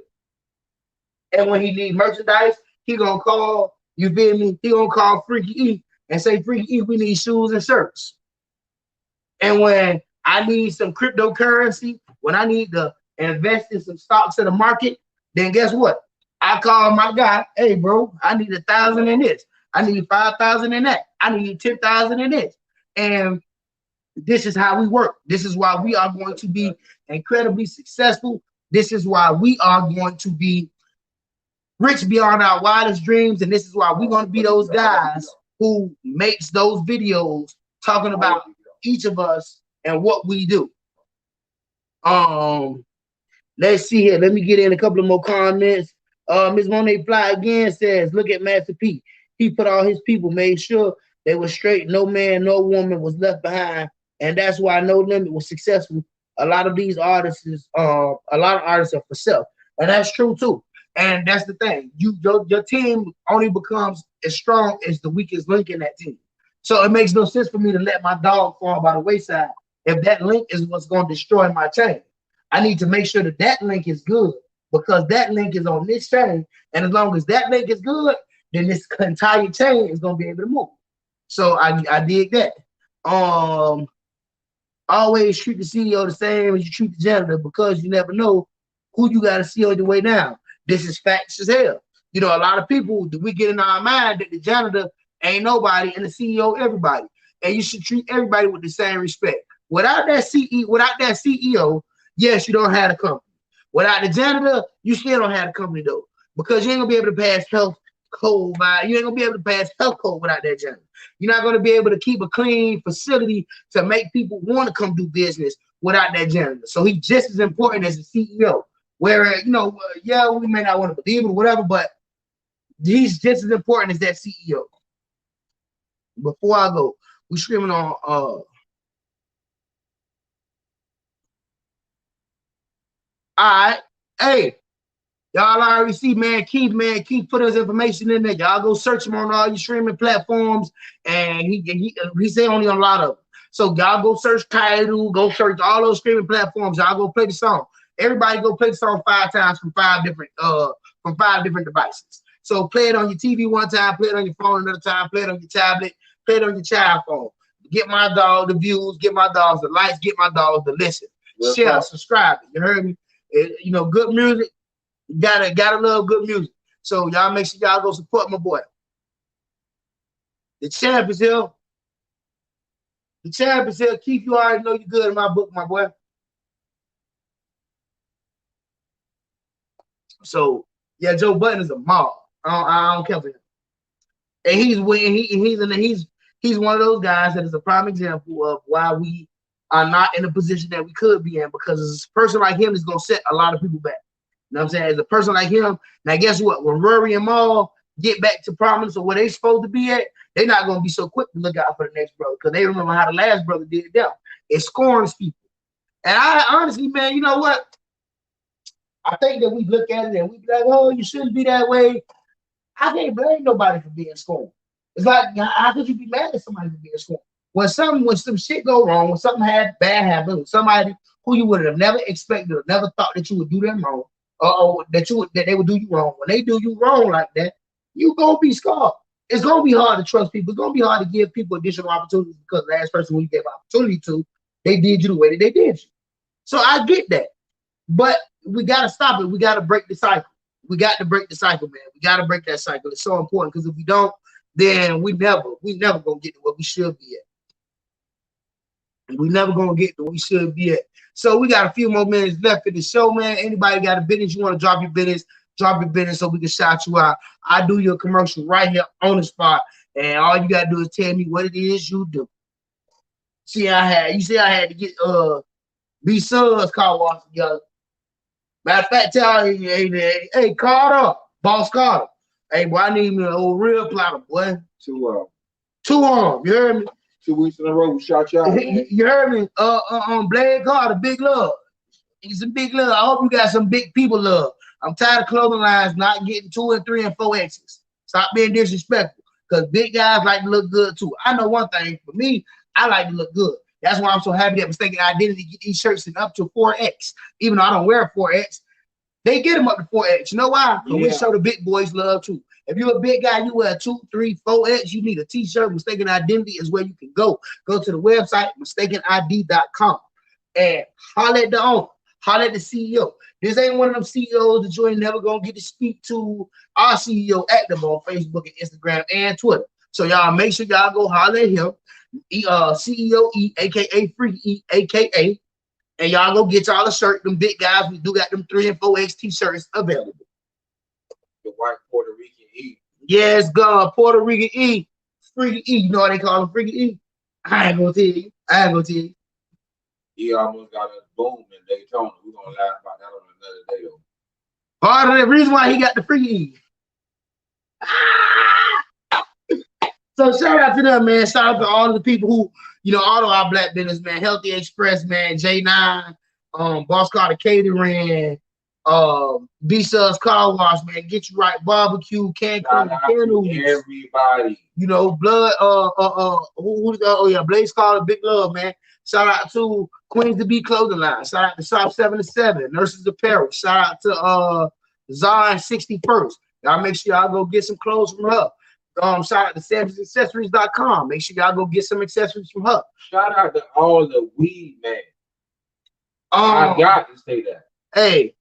And when he need merchandise, he gonna call, you feel me? He gonna call Freaky E and say, Freaky E, we need shoes and shirts. And when I need some cryptocurrency, when I need to invest in some stocks in the market, then guess what? I call my guy, hey, bro, I need 1,000 in this. I need 5,000 in that. I need 10,000 in this. And this is how we work. This is why we are going to be incredibly successful. This is why we are going to be rich beyond our wildest dreams. And this is why we're going to be those guys who makes those videos talking about each of us and what we do. Let's see here. Let me get in a couple of more comments. Ms. Monet Fly again says, look at Master P. He put all his people, made sure they were straight. No man, no woman was left behind. And that's why No Limit was successful. A lot of artists are for self. And that's true too. And that's the thing. Your team only becomes as strong as the weakest link in that team. So it makes no sense for me to let my dog fall by the wayside if that link is what's going to destroy my chain. I need to make sure that that link is good because that link is on this chain. And as long as that link is good, then this entire chain is going to be able to move. So I dig that. Always treat the CEO the same as you treat the janitor because you never know who you got to see on your way down. This is facts as hell. You know, a lot of people, we get in our mind that the janitor ain't nobody and the CEO everybody. And you should treat everybody with the same respect. Without that CEO, yes, you don't have a company. Without the janitor, you still don't have a company though. Because you ain't gonna be able to pass health code you ain't gonna be able to pass health code without that janitor. You're not gonna be able to keep a clean facility to make people want to come do business without that janitor. So he's just as important as the CEO. Where yeah, we may not want to believe it or whatever, but he's just as important as that CEO. Before I go, we streaming on all right. Hey, y'all already see, Keith put his information in there. Y'all go search him on all your streaming platforms, and he said only on a lot of them. So y'all go search Kaidu, go search all those streaming platforms. Y'all go play the song. Everybody go play the song 5 times from 5 different devices. So play it on your TV one time, play it on your phone another time, play it on your tablet, play it on your child phone. Get my dog the views, get my dogs the likes, get my dogs the listen. Share, subscribe. You heard me? Good music. Gotta love good music. So y'all make sure y'all go support my boy. The champ is here. The champ is here. Keith, you already know you're good in my book, my boy. So yeah, Joe Budden is a mob. I don't care for him. And he's one of those guys that is a prime example of why we are not in the position that we could be in, because a person like him is gonna set a lot of people back. You know what I'm saying? As a person like him, now guess what? When Rory and Maul get back to prominence or where they supposed to be at, they're not gonna be so quick to look out for the next brother because they remember how the last brother did them. It scorns people. And I honestly, man, you know what? I think that we look at it and we be like, oh, you shouldn't be that way. I can't blame nobody for being scorned. It's like, how could you be mad at somebody for being scorned? When some shit go wrong, when something had bad happen, with somebody who you would have never expected or never thought that you would do them wrong, or that they would do you wrong. When they do you wrong like that, you gonna be scarred. It's gonna be hard to trust people. It's gonna be hard to give people additional opportunities because the last person who you gave opportunity to, they did you the way that they did you. So I get that. But we gotta stop it. We gotta break the cycle. We got to break the cycle, man. We gotta break that cycle. It's so important because if we don't, then we never gonna get to where we should be at. We never gonna get to where we should be at. So we got a few more minutes left in the show, man. Anybody got a business you want to drop your business so we can shout you out. I do your commercial right here on the spot, and all you gotta do is tell me what it is you do. See, I had to get B Sons car wash together. Matter of fact, tell hey Carter, Boss Carter. Hey, boy, I need me an old real platter, boy. 2 arms, you heard me? 2 weeks in a row, we shot y'all. You heard me? Blade Carter, big love. He's some big love. I hope you got some big people love. I'm tired of clothing lines not getting 2 and 3 and 4 X's. Stop being disrespectful, because big guys like to look good too. I know one thing, for me, I like to look good. That's why I'm so happy that Mistaken Identity get these shirts in up to 4X. Even though I don't wear 4X, they get them up to 4X. You know why? Because we show the big boys love too. If you're a big guy, you wear 2, 3, 4X, you need a t-shirt. Mistaken Identity is where you can go. Go to the website, mistakenid.com, and holler at the owner, holler at the CEO. This ain't one of them CEOs that you ain't never gonna get to speak to. Our CEO active on Facebook and Instagram and Twitter. So y'all make sure y'all go holler at him. CEO E, aka Free E, aka, and y'all go get y'all a shirt. Them big guys, we do got them 3 and 4X t-shirts available. The white Puerto Rican E. Yes, God, Puerto Rican E, Free E. You know what they call him, Free E? I ain't gonna tell you. He almost got a boom in Daytona. We're gonna laugh about that on another day though. Part of the reason why he got the Free E. So shout out to them, man. Shout out to all of the people who, all of our black business, man. Healthy Express, man. J9, Boss Carter Catering, B-Subs Car Wash, man. Get you right. Barbecue, Shout Cancun, out candles. to everybody. You know, blood. Oh yeah, Blaze Carter, big love, man. Shout out to Queens to Be Clothing Line. Shout out to Shop 77, Nurses Apparel. Shout out to Zion 61st. Y'all make sure y'all go get some clothes from her. Shout out to SavagAccessories.com. Make sure y'all go get some accessories from her. Shout out to all the weed man. I got to say that. Hey,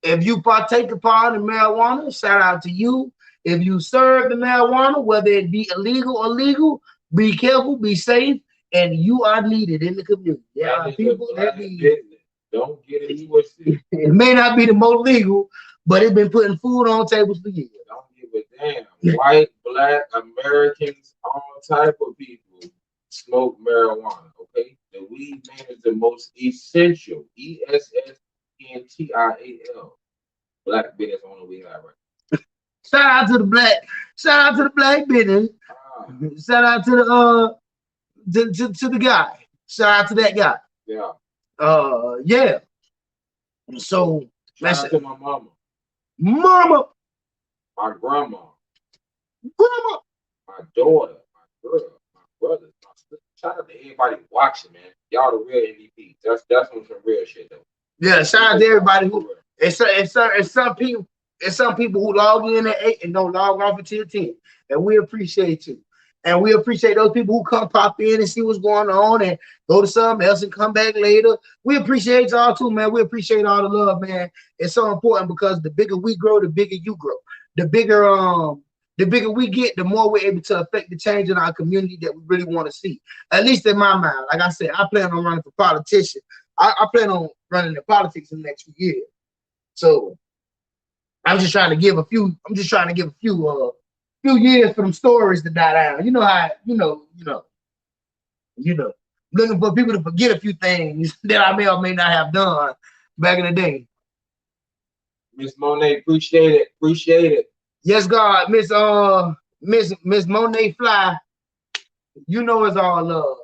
if you partake upon the marijuana, shout out to you. If you serve the marijuana, whether it be illegal or legal, be careful, be safe, and you are needed in the community. There are people that be. Don't get it twisted. It may not be the most legal, but it's been putting food on tables for years. Don't give a damn. White, black, Americans, all type of people smoke marijuana. Okay, the weed man is the most essential. ESSENTIAL. Black business on the weed have right. Shout out to the black business. Shout out to the to the guy. Shout out to that guy. Yeah. Yeah. So shout out to my mama, my grandma, my daughter, my girl, my brother, my sister. Shout out to everybody watching, man. Y'all the real MVP. That's on some real shit though. Yeah, shout out to everybody who it's some people who log in at 8 and don't log off until 10. And we appreciate you. And we appreciate those people who come pop in and see what's going on and go to something else and come back later. We appreciate y'all too, man. We appreciate all the love, man. It's so important because the bigger we grow, the bigger you grow. The bigger we get, the more we're able to affect the change in our community that we really want to see. At least in my mind. Like I said, I plan on running for politician. I plan on running in politics in the next few years. So I'm just trying to give a few years for them stories to die down. You know how looking for people to forget a few things that I may or may not have done back in the day. Miss Monet, appreciate it. Yes, God, Miss Monet Fly. You know it's all love.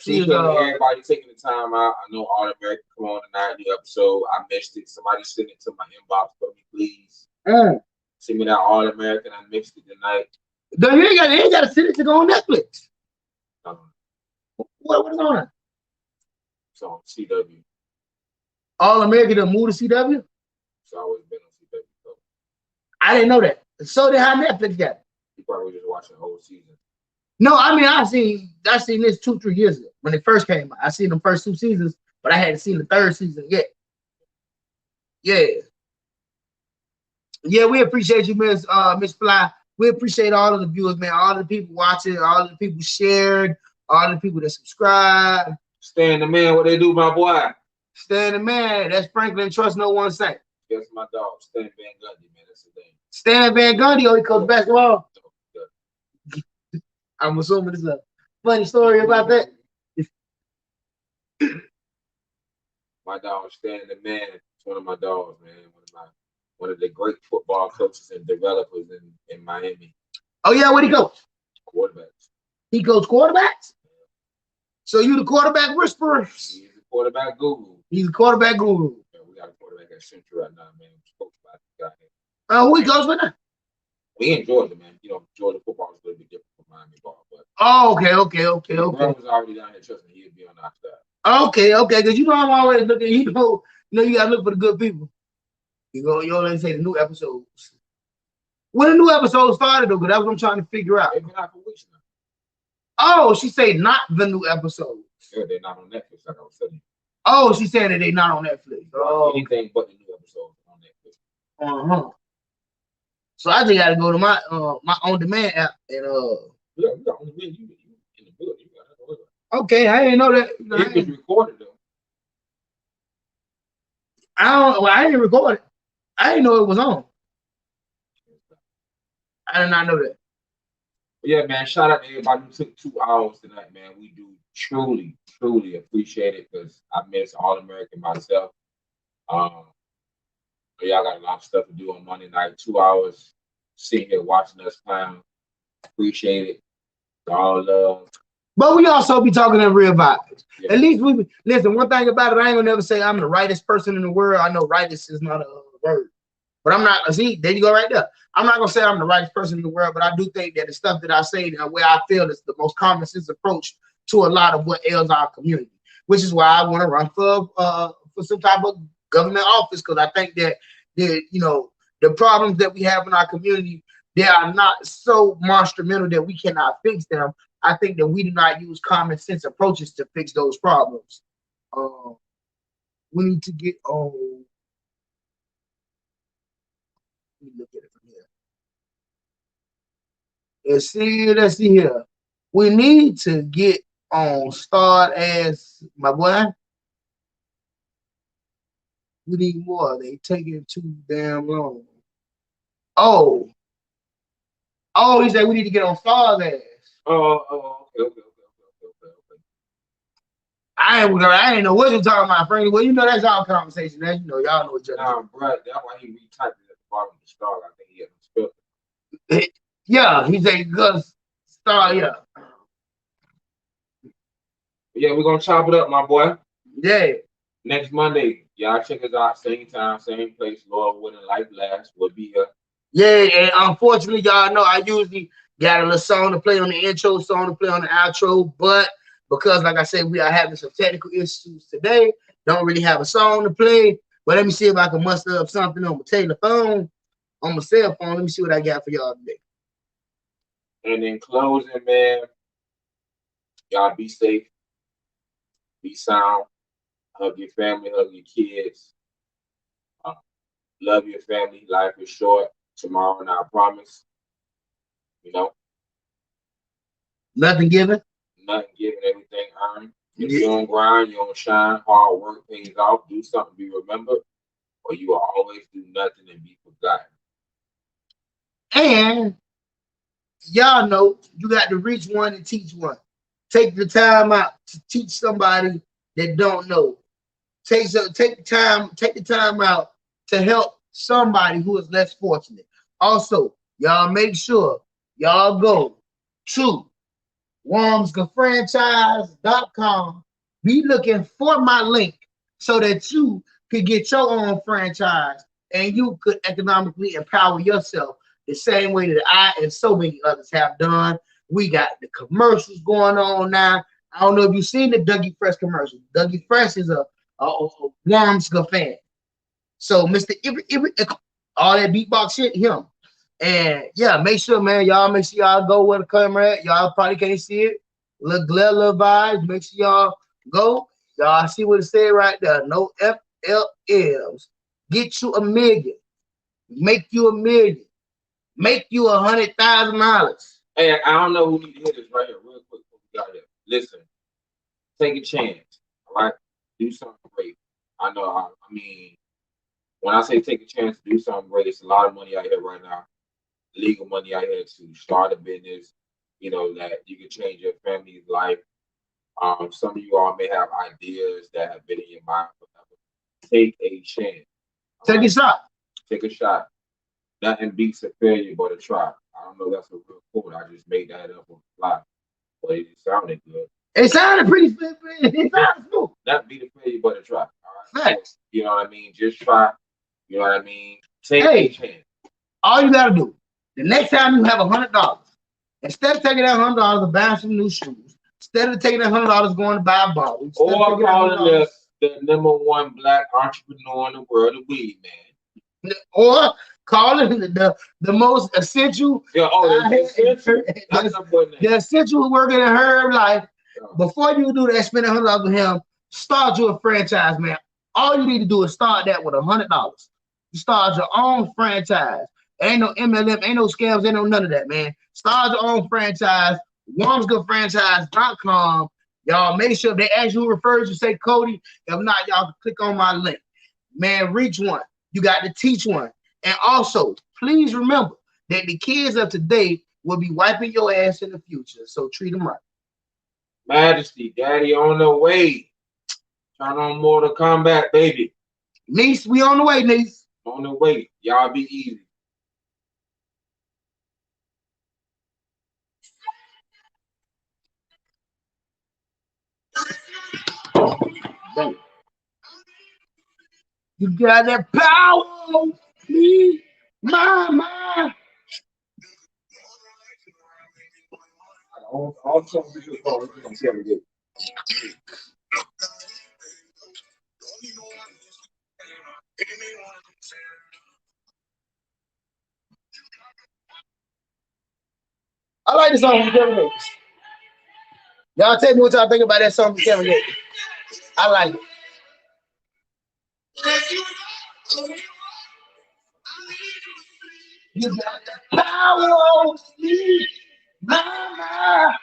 She's everybody taking the time out. I know All American come on tonight, new episode. I missed it. Somebody send it to my inbox for me, please. Send me that All American. I mixed it tonight. You ain't got to send it to go on Netflix. What is on it? It's on CW. All American to move to CW? It's always been on CW. So. I didn't know that. So they have Netflix got it. You probably just watching the whole season. No, I mean I seen this 2-3 years ago when it first came out. I seen the first 2 seasons, but I hadn't seen the 3rd season yet. Yeah, we appreciate you, Miss Fly. We appreciate all of the viewers, man. All of the people watching, all of the people shared, all the people that subscribe. Stan the man, what they do, my boy? Stan the man. That's Franklin Trust No One Saint. That's my dog, Stan Van Gundy, man. That's his name. Stan Van Gundy, he coaches basketball. I'm assuming it's a funny story about that. My dog, Stan the man. It's one of my dogs, man. One of the great football coaches and developers in Miami. Oh yeah, what he coach? Quarterbacks. He coach quarterbacks? So you the quarterback whisperer? He's the quarterback guru. He's the quarterback guru. Yeah, we got a quarterback at Central right now, man. Who he coach with now? We in Georgia, man. You know, Georgia football is a little bit different from Miami ball, but okay. Brown was already down here trusting he'd be on our side. Okay, because I'm always looking, you gotta look for the good people. You always say the new episodes. When the new episode started though, because that's what I'm trying to figure out. They've been out for weeks now. Oh, she said not the new episodes. Yeah, they're not on Netflix, like I was telling you. Oh, she said that they're not on Netflix. Oh. Anything but the new episodes on Netflix. So I just gotta go to my on demand app and Yeah, you got on demand. You in the building. You got to worry about. Okay, I didn't know that. It was recorded though. I didn't record it. I didn't know it was on. I did not know that. But yeah, man, shout out to everybody who took 2 hours tonight, man. We do truly appreciate it because I miss All American myself. Y'all got a lot of stuff to do on Monday night. 2 hours sitting here watching us clown. Appreciate it. All love. But we also be talking in real vibes. Yeah. At least we listen. One thing about it, I ain't gonna never say I'm the rightest person in the world. I know rightest is not a word, but I'm not. See, there you go, right there. I'm not gonna say I'm the rightest person in the world, but I do think that the stuff that I say and the way I feel is the most common sense approach to a lot of what ails our community. Which is why I want to run for some type of government office, because I think that the problems that we have in our community, they are not so monumental that we cannot fix them. I think that we do not use common sense approaches to fix those problems. We need to get on. Let me look at it from here. Let's see here. We need to get on start as my boy. We need more. They taking too damn long. Oh, he said we need to get on stars ass. Okay. I ain't know what you're talking about, Frankie. Well, that's our conversation. That y'all know each other. Nah, bro, that's why he retyped it at the bottom of the star. I think he had spelled it. Yeah, he said Gus Star. Yeah. Yeah, we're gonna chop it up, my boy. Yeah. Next Monday, y'all check us out. Same time, same place. Lord willing, life lasts. We'll be here. Yeah, and unfortunately, y'all know I usually got a little song to play on the intro, song to play on the outro, but because, like I said, we are having some technical issues today, don't really have a song to play. But let me see if I can muster up something on my telephone, on my cell phone. Let me see what I got for y'all today. And in closing, man, y'all be safe, be sound, hug your family, hug your kids, love your family. Life is short. Tomorrow, and I promise. Nothing given. Nothing given, everything earned. If you don't grind, you don't shine. Hard work pays off. Do something, be remembered, or you will always do nothing and be forgotten. And y'all know you got to reach one and teach one. Take the time out to teach somebody that don't know. Take the time out to help somebody who is less fortunate. Also, y'all make sure y'all go to WormsGoFranchise.com. Be looking for my link so that you could get your own franchise and you could economically empower yourself the same way that I and so many others have done. We got the commercials going on now. I don't know if you've seen the Dougie Fresh commercial. Dougie Fresh is a Wormsga fan. So Mr. all that beatbox shit, him. And yeah, make sure y'all go where the camera at. Y'all probably can't see it. Little glare, little vibes. Make sure y'all go. Y'all see what it said right there. No FLMs. Get you $1 million. Make you $1 million. Make you $100,000. Hey, I don't know who need to hear this right here, real quick. We got here. Listen, take a chance. All right, do something great. I know. I mean, when I say take a chance to do something great, it's a lot of money out here right now. Legal money out here to start a business, that you can change your family's life. Some of you all may have ideas that have been in your mind forever. Take a chance. Take a shot. Take a shot. Nothing beats a failure but a try. I don't know if that's a real quote. I just made that up on the fly. But it sounded good. It sounded pretty good. It sounded smooth. Nothing beat a failure but a try. All right. So, you know what I mean? Just try. You know what I mean? Take a chance. All you gotta do, the next time you have $100, instead of taking that $100 and buying some new shoes, instead of taking that $100 going to buy a bottle, or calling the #1 black entrepreneur in the world, the weed man, or calling the most essential, the essential working in her life. Before you do that, spend $100 with him. Start you a franchise, man. All you need to do is start that with $100. You start your own franchise. Ain't no MLM, ain't no scams, ain't no none of that, man. Start your own franchise. WormsGoFranchise.com. Y'all make sure if they ask you who refers you, say Cody. If not, y'all can click on my link. Man, reach one. You got to teach one. And also, please remember that the kids of today will be wiping your ass in the future. So treat them right. Majesty, Daddy on the way. Turn on Mortal Kombat, baby. Niece, we on the way, niece. On the way. Y'all be easy. You got that power on me, mama. All the songs we just called, we gonna see how we get. I like the song from Kevin Gates. Y'all tell me what y'all think about that song from Kevin Gates. I like it. You got the power on me, mama.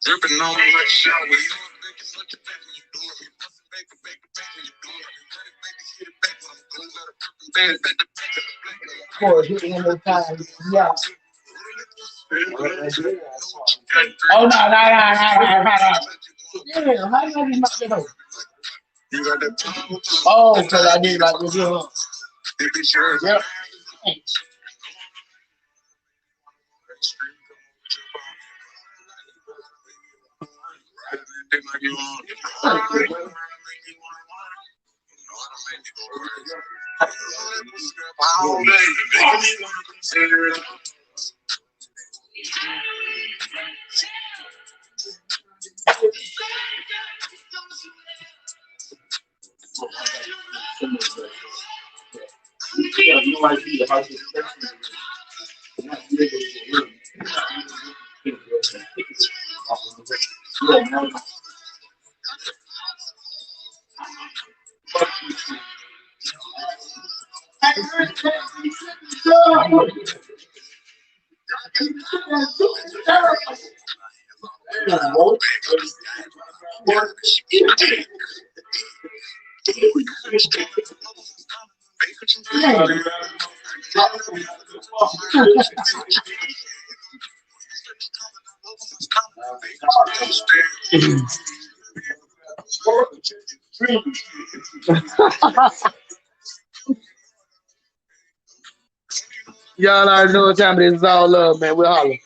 Dripping on me like shower. You For hitting one more time. Yeah. Oh, no. Yeah, how you gonna knock it over? Oh, because I did like this. Yep. Y'all already know what time it is. All love, man. We're hollering.